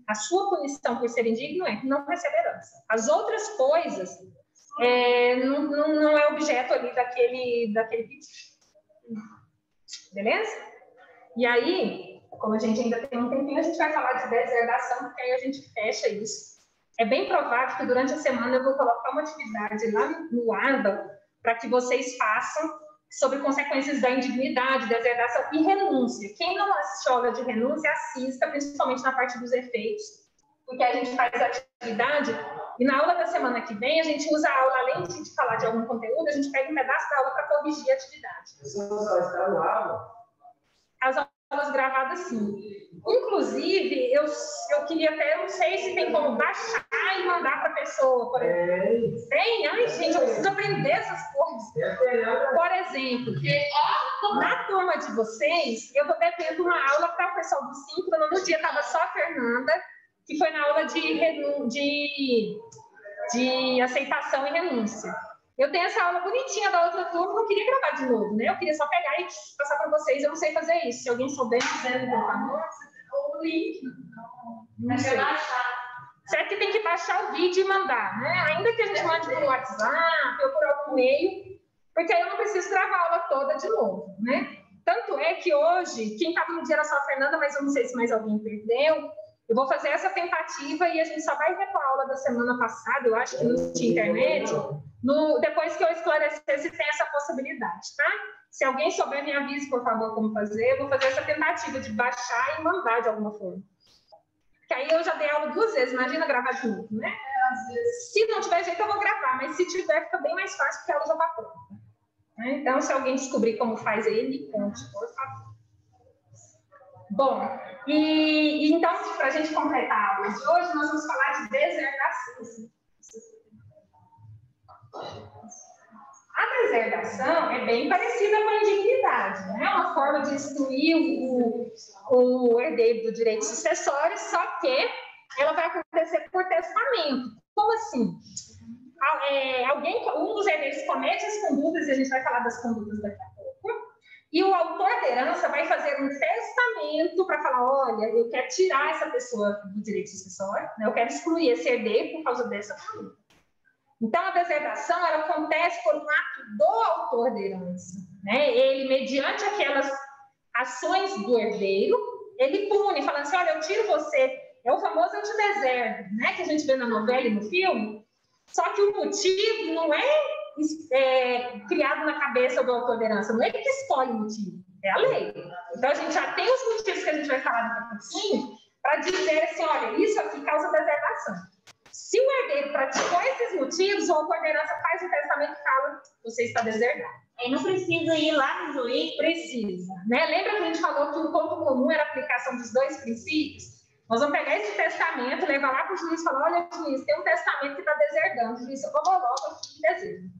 a sua punição por ser indigno é não receber herança. As outras coisas não é objeto ali daquele pedido. Beleza? E aí, como a gente ainda tem um tempinho, a gente vai falar de deserdação, porque aí a gente fecha isso. É bem provável que durante a semana eu vou colocar uma atividade lá no ABA para que vocês façam sobre consequências da indignidade, deserdação e renúncia. Quem não assiste a aula de renúncia, assista, principalmente na parte dos efeitos, porque a gente faz a atividade e na aula da semana que vem a gente usa a aula, além de falar de algum conteúdo, a gente pega um pedaço da aula para corrigir a atividade. Está no aula. As aulas gravadas, sim. Inclusive, eu queria até, eu não sei se tem como baixar e mandar para a pessoa, por exemplo. Tem? Ai, gente, eu preciso aprender essas coisas. Por exemplo, na turma de vocês, eu estou devendo uma aula para o pessoal do síncrono, no dia estava só a Fernanda, que foi na aula de aceitação e renúncia. Eu tenho essa aula bonitinha da outra turma, eu não queria gravar de novo, né? Eu queria só pegar e passar para vocês. Eu não sei fazer isso. Se alguém souber, quiser, por favor. O link. Não sei. Certo que tem que baixar o vídeo e mandar, né? Ainda que a gente mande por WhatsApp ou por algum meio, porque aí eu não preciso gravar a aula toda de novo, né? Tanto é que hoje, quem estava no dia era só a Fernanda, mas eu não sei se mais alguém perdeu. Eu vou fazer essa tentativa e a gente só vai ver com a aula da semana passada, eu acho que não tinha internet, depois que eu esclarecer se tem essa possibilidade, tá? Se alguém souber, me avise, por favor, como fazer. Eu vou fazer essa tentativa de baixar e mandar de alguma forma. Porque aí eu já dei aula 2 vezes, imagina gravar de novo, né? Às vezes, se não tiver jeito, eu vou gravar, mas se tiver, fica bem mais fácil, porque ela já está pronta. Então, se alguém descobrir como faz aí, me conte, por favor. Bom, e então, para a gente completar a aula de hoje, nós vamos falar de deserdação. A deserdação é bem parecida com a indignidade, né? É uma forma de excluir o herdeiro do direito sucessório, só que ela vai acontecer por testamento. Como assim? Um dos herdeiros comete as condutas, e a gente vai falar das condutas daqui a pouco, e o autor da herança vai fazer um testamento para falar, olha, eu quero tirar essa pessoa do direito sucessório, né? Eu quero excluir esse herdeiro por causa dessa conduta. Então, a deserdação, ela acontece por um ato do autor da herança, né? Ele, mediante aquelas ações do herdeiro, ele pune, falando assim, olha, eu tiro você, é o famoso eu te deserdo, né? Que a gente vê na novela e no filme, só que o motivo não é criado na cabeça do autor da herança, não é ele que escolhe o motivo, é a lei. Então, a gente já tem os motivos que a gente vai falar daqui a pouquinho, para dizer assim, olha, isso aqui causa deserdação. Se o herdeiro praticou esses motivos, o autor da herança faz o testamento e fala, você está deserdado. Aí não precisa ir lá no juiz? Precisa, né? Lembra que a gente falou que o ponto comum era a aplicação dos 2 princípios? Nós vamos pegar esse testamento, levar lá para o juiz e falar, olha, juiz, tem um testamento que está deserdando. O juiz coloca aqui deserdo.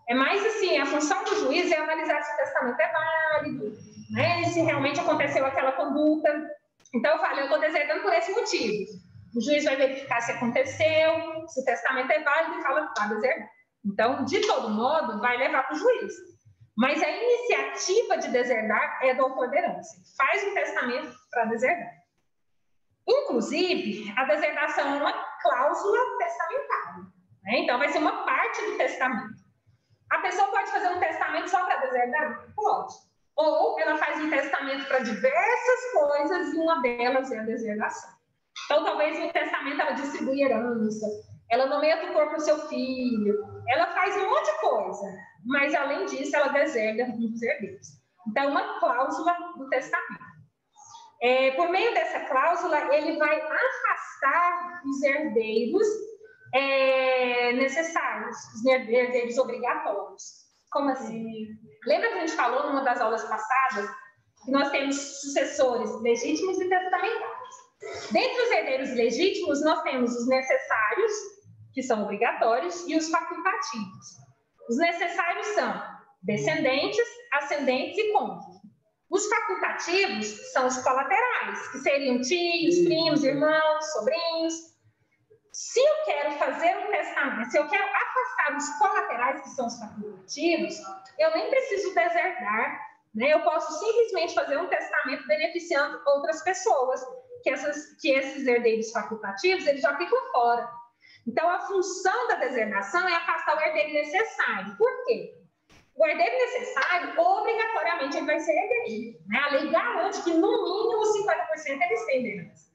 É mais assim, a função do juiz é analisar se o testamento é válido, né? E se realmente aconteceu aquela conduta. Então, eu falo, eu estou deserdando por esse motivo. O juiz vai verificar se aconteceu, se o testamento é válido e fala que está deserdado. Então, de todo modo, vai levar para o juiz. Mas a iniciativa de deserdar é do autor da herança. Faz um testamento para deserdar. Inclusive, a deserdação é uma cláusula testamentária, né? Então, vai ser uma parte do testamento. A pessoa pode fazer um testamento só para deserdar? Pode. Ou ela faz um testamento para diversas coisas e uma delas é a deserdação. Então, talvez no testamento ela distribui herança, ela nomeia tutor para o seu filho, ela faz um monte de coisa, mas além disso ela deserda um dos herdeiros. Então, é uma cláusula do testamento. Por meio dessa cláusula, ele vai afastar os herdeiros necessários, os herdeiros obrigatórios. Como assim? Lembra que a gente falou numa das aulas passadas que nós temos sucessores legítimos e testamentários. Dentre os herdeiros legítimos, nós temos os necessários, que são obrigatórios, e os facultativos. Os necessários são descendentes, ascendentes e cônjuges. Os facultativos são os colaterais, que seriam tios, primos, irmãos, sobrinhos. Se eu quero fazer um testamento, se eu quero afastar os colaterais, que são os facultativos, eu nem preciso deserdar, né? Eu posso simplesmente fazer um testamento beneficiando outras pessoas, que esses herdeiros facultativos, eles já ficam fora. Então, a função da deserdação é afastar o herdeiro necessário. Por quê? O herdeiro necessário, obrigatoriamente, ele vai ser herdeiro. Né? A lei garante que, no mínimo, 50% eles têm de herança.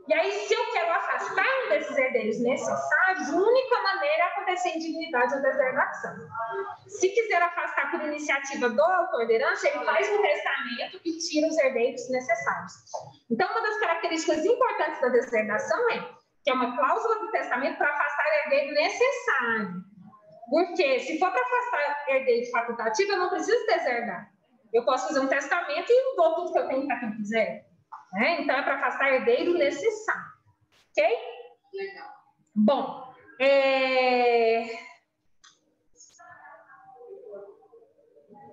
E aí, se eu quero afastar um desses herdeiros necessários, a única maneira é acontecer indignidade ou deserdação. Se quiser afastar por iniciativa do autor da herança, ele faz um testamento e tira os herdeiros necessários. Então, uma das características importantes da deserdação é que é uma cláusula do testamento para afastar herdeiro necessário. Porque, se for para afastar herdeiro facultativo, eu não preciso deserdar. Eu posso fazer um testamento e dou tudo que eu tenho para quem quiser. Então, é para afastar herdeiro necessário. Ok? Legal. Bom,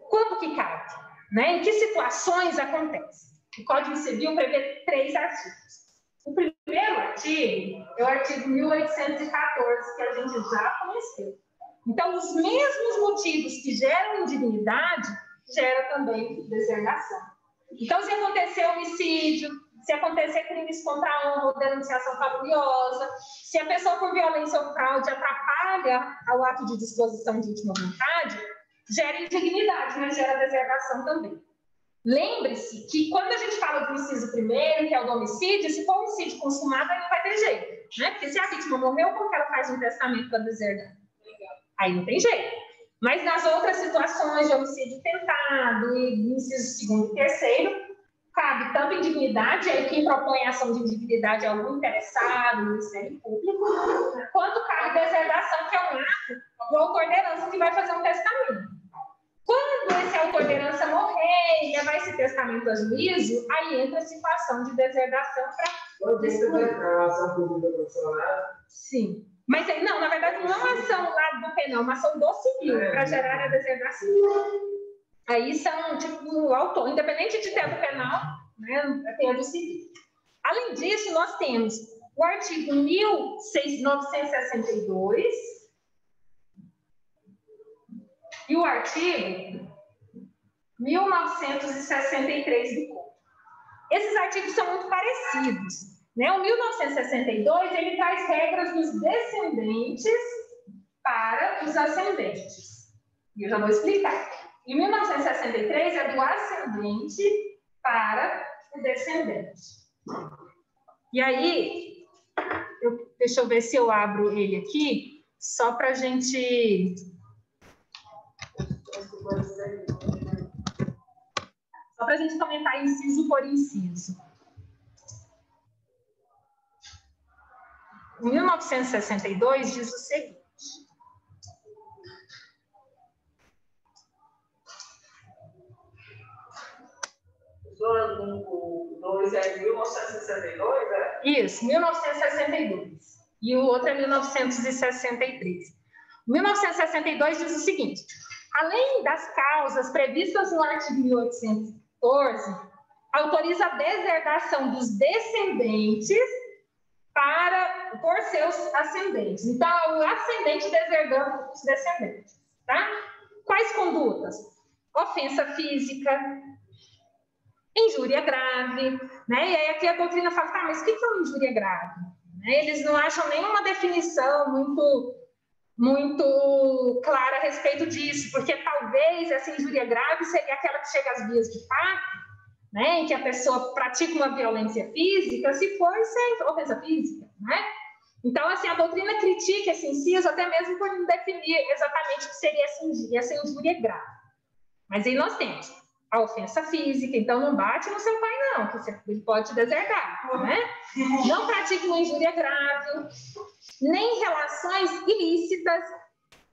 quando que cabe? Né? Em que situações acontece? O Código Civil prevê 3 artigos. O primeiro artigo é o artigo 1814, que a gente já conheceu. Então, os mesmos motivos que geram indignidade, gera também deserdação. Então, se acontecer homicídio, se acontecer crimes contra a honra ou denunciação caluniosa, se a pessoa por violência ou fraude atrapalha ao ato de disposição de última vontade, gera indignidade, mas gera deserdação também. Lembre-se que quando a gente fala do inciso primeiro, que é o do homicídio, se for homicídio consumado, aí não vai ter jeito. Né? Porque se a vítima morreu, como que ela faz um testamento para deserdar? Aí não tem jeito. Mas nas outras situações de homicídio tentado e inciso segundo e terceiro, cabe tanto indignidade, aí quem propõe a ação de indignidade é algum interessado no Ministério Público, quanto cabe deserdação, que é um ato do autor da herança que vai fazer um testamento. Quando esse autor da herança morrer e levar esse testamento a juízo, aí entra a situação de deserdação para excluir. Sim. Mas não, na verdade, não é uma ação lá do penal, uma ação do civil para gerar a deserdação. Aí são, tipo, o autor, independente de ter do penal, né, tem a do civil. Além disso, nós temos o artigo 1962 e o artigo 1963 do Código. Esses artigos são muito parecidos. Né? O 1962, ele traz regras dos descendentes para os ascendentes. E eu já vou explicar. E 1963 é do ascendente para o descendente. E aí, deixa eu ver se eu abro ele aqui, só para a gente... Só para a gente comentar inciso por inciso. Em 1962 diz o seguinte: o 2 é 1962, é? Isso, 1962. E o outro é 1963. 1962 diz o seguinte: além das causas previstas no artigo 1814, autoriza a deserdação dos descendentes por seus ascendentes. Então, o ascendente deserdando os descendentes. Tá? Quais condutas? Ofensa física, injúria grave, né? E aí aqui a doutrina fala, tá, mas o que é uma injúria grave? Né? Eles não acham nenhuma definição muito clara a respeito disso, porque talvez essa injúria grave seria aquela que chega às vias de fato, né, em que a pessoa pratica uma violência física, se for sem ofensa física, né? Então, assim, a doutrina critica esse inciso até mesmo por não definir exatamente o que seria essa injúria grave. Mas aí nós temos a ofensa física, então não bate no seu pai não, que ele pode te deserdar, né? Não pratique uma injúria grave, nem relações ilícitas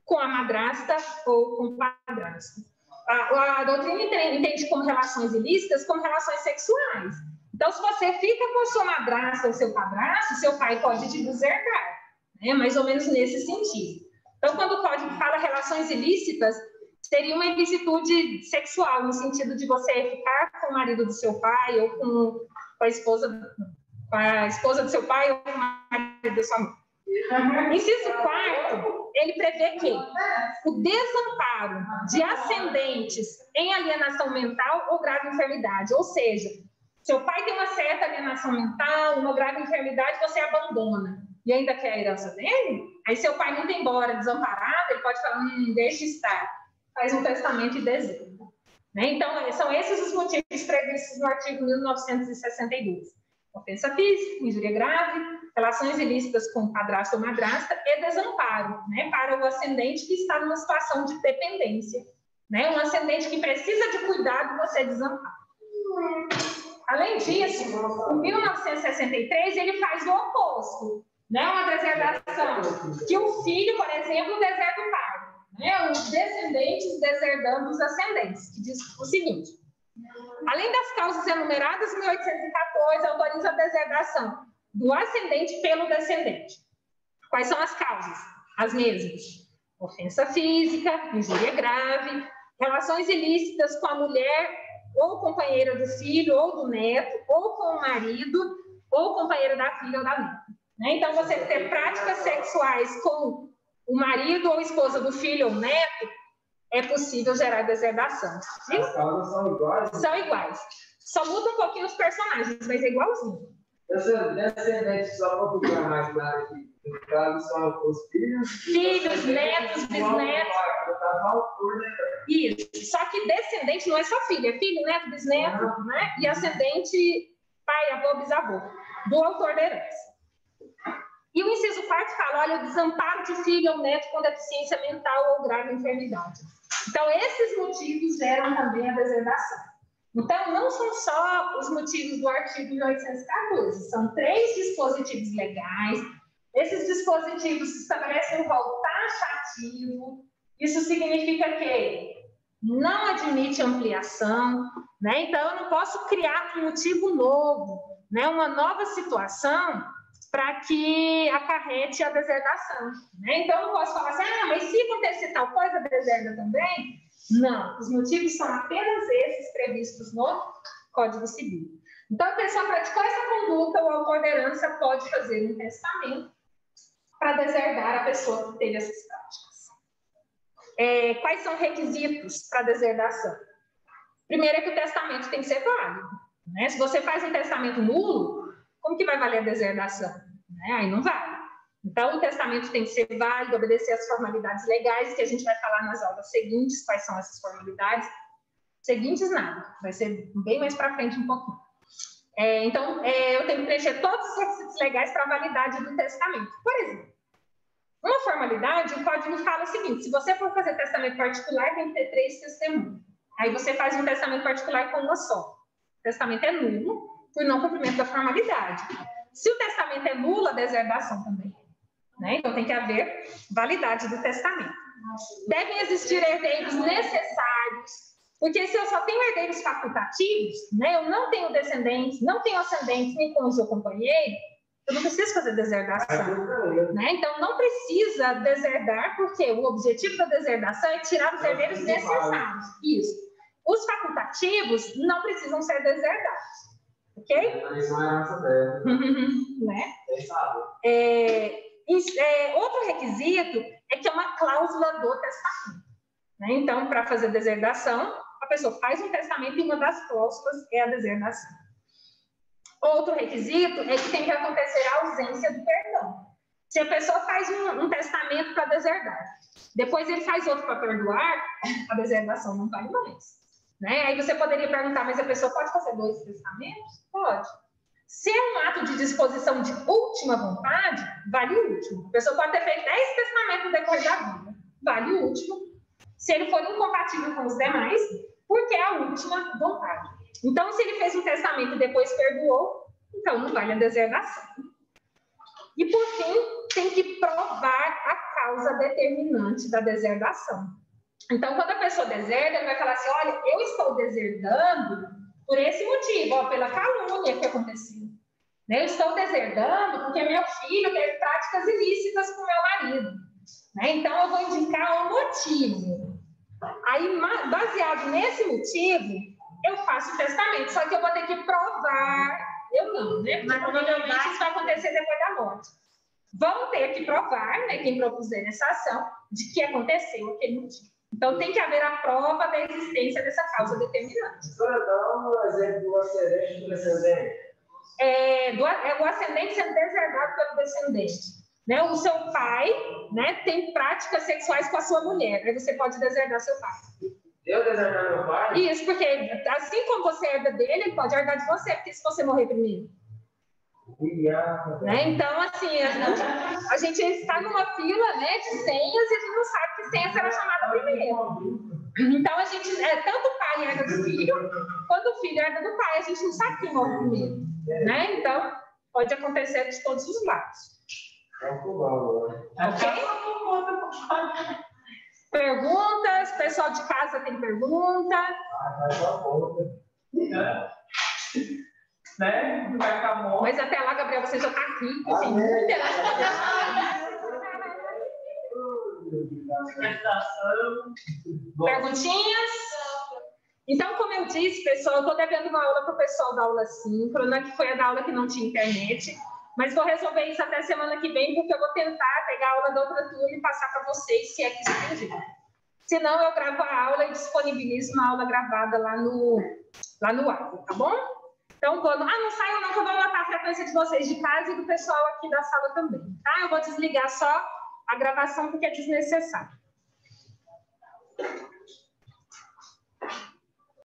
com a madrasta ou com o padrasto. A doutrina entende como relações ilícitas como relações sexuais. Então, se você fica com sua madrasta ou seu padrasto, seu pai pode te deserdar, né? Mais ou menos nesse sentido. Então, quando o Código fala relações ilícitas, seria uma ilicitude sexual, no sentido de você ficar com o marido do seu pai ou com a esposa do seu pai ou com o marido da sua mãe. Inciso 4, ele prevê que o desamparo de ascendentes em alienação mental ou grave enfermidade, ou seja, seu pai tem uma certa alienação mental, uma grave enfermidade, você abandona e ainda quer a herança dele, aí seu pai, indo embora desamparado, ele pode falar, deixa estar. faz um testamento e deserda. Né? Então, são esses os motivos previstos no artigo 1962. Ofensa física, injúria grave, relações ilícitas com padrasto ou madrasta e desamparo, né, para o ascendente que está numa situação de dependência. Né? Um ascendente que precisa de cuidado, você desampara. Além disso, em 1963, ele faz o oposto. Né? Uma deserdação que o filho, por exemplo, deserda o pai. Né? Os descendentes deserdando os ascendentes, que diz o seguinte: além das causas enumeradas, 1814 autoriza a deserdação do ascendente pelo descendente. Quais são as causas? As mesmas: ofensa física, injúria grave, relações ilícitas com a mulher ou companheira do filho ou do neto, ou com o marido, ou companheira da filha ou da neta. Né? Então, você ter práticas sexuais com o marido ou esposa do filho ou neto, é possível gerar deserdação. Viu? As causas são iguais? São iguais. Só muda um pouquinho os personagens, mas é igualzinho. Descendentes, só para ficar mais claro aqui, no caso são os filhos... Filhos, netos, bisnetos. Isso. Só que descendente não é só filho, é filho, neto, bisneto, né? E ascendente, pai, avô, bisavô, do autor da herança. E o inciso 4 fala, olha, o desamparo de filho ou neto com deficiência mental ou grave enfermidade. Então, esses motivos geram também a deserdação. Então, não são só os motivos do artigo 1814, são 3 dispositivos legais. Esses dispositivos estabelecem um rol taxativo. Isso significa que não admite ampliação, né? Então, eu não posso criar um motivo novo, né? Uma nova situação para que acarrete a deserdação. Né? Então, eu não posso falar assim, mas se acontecer tal coisa, deserda também? Não, os motivos são apenas esses previstos no Código Civil. Então, a pessoa praticou essa conduta, o autor da herança pode fazer um testamento para deserdar a pessoa que teve essas práticas. Quais são os requisitos para deserdação? Primeiro é que o testamento tem que ser válido. Né? Se você faz um testamento nulo, como que vai valer a deserdação? Né? Aí não vale. Então, o testamento tem que ser válido, obedecer às formalidades legais, que a gente vai falar nas aulas seguintes, quais são essas formalidades. Seguintes, nada. Vai ser bem mais para frente um pouquinho. Então, eu tenho que preencher todos os requisitos legais para a validade do testamento. Por exemplo, uma formalidade, o código fala o seguinte, se você for fazer testamento particular, tem que ter 3 testemunhas. Aí você faz um testamento particular com uma só. O testamento é nulo, por não cumprimento da formalidade. Se o testamento é nulo, a deserdação também. Né? Então, tem que haver validade do testamento. Devem existir herdeiros necessários, porque se eu só tenho herdeiros facultativos, né, eu não tenho descendentes, não tenho ascendentes, nem cônjuge ou companheiro, eu não preciso fazer deserdação. Né? Então, não precisa deserdar, porque o objetivo da deserdação é tirar os herdeiros necessários. Isso. Os facultativos não precisam ser deserdados. Ok? Né? Outro requisito é que é uma cláusula do testamento. Né? Então, para fazer deserdação, a pessoa faz um testamento e uma das cláusulas é a deserdação. Outro requisito é que tem que acontecer a ausência do perdão. Se a pessoa faz um testamento para deserdar, depois ele faz outro para perdoar, a deserdação não vale mais. Né? Aí você poderia perguntar, mas a pessoa pode fazer 2 testamentos? Pode. Se é um ato de disposição de última vontade, vale o último. A pessoa pode ter feito 10 testamentos no decorrer da vida, vale o último. Se ele for incompatível com os demais, porque é a última vontade. Então, se ele fez um testamento e depois perdoou, então não vale a deserdação. E, por fim, tem que provar a causa determinante da deserdação. Então, quando a pessoa deserda, ele vai falar assim, olha, eu estou deserdando por esse motivo, ó, pela calúnia que aconteceu. Né? Eu estou deserdando porque meu filho teve práticas ilícitas com meu marido. Né? Então, eu vou indicar o motivo. Aí, baseado nesse motivo, eu faço o testamento. Só que eu vou ter que provar, eu não, né? Porque provavelmente isso vai acontecer depois da morte. Vão ter que provar, né, quem propuser essa ação, de que aconteceu aquele motivo. Então, tem que haver a prova da existência dessa causa determinante. Senhora, dá um exemplo do ascendente e do descendente. O ascendente sendo deserdado pelo descendente. né? O seu pai, né, tem práticas sexuais com a sua mulher, aí você pode deserdar seu pai. Eu deserdar meu pai? Isso, porque assim como você herda dele, ele pode herdar de você, porque se você morrer primeiro. Né? Então, assim, a gente está numa fila, né, de senhas e a gente não sabe que senha será chamada primeiro. Então, a gente, tanto o pai herda do filho, quanto o filho herda do pai, a gente não sabe quem morre primeiro. Né? Então, pode acontecer de todos os lados. Ok? Perguntas? Pessoal de casa tem pergunta? Né? Vai ficar bom. Mas até lá, Gabriel, você já está aqui. Tem muita. Perguntinhas? Então, como eu disse, pessoal, eu estou devendo uma aula para o pessoal da aula síncrona, que foi a da aula que não tinha internet, mas vou resolver isso até semana que vem, porque eu vou tentar pegar a aula da outra turma e passar para vocês, se é que isso possível. Se não, eu gravo a aula e disponibilizo uma aula gravada lá no áudio, tá bom? Então, não saiam não, que eu vou anotar a frequência de vocês de casa e do pessoal aqui da sala também, tá? Eu vou desligar só a gravação porque é desnecessário.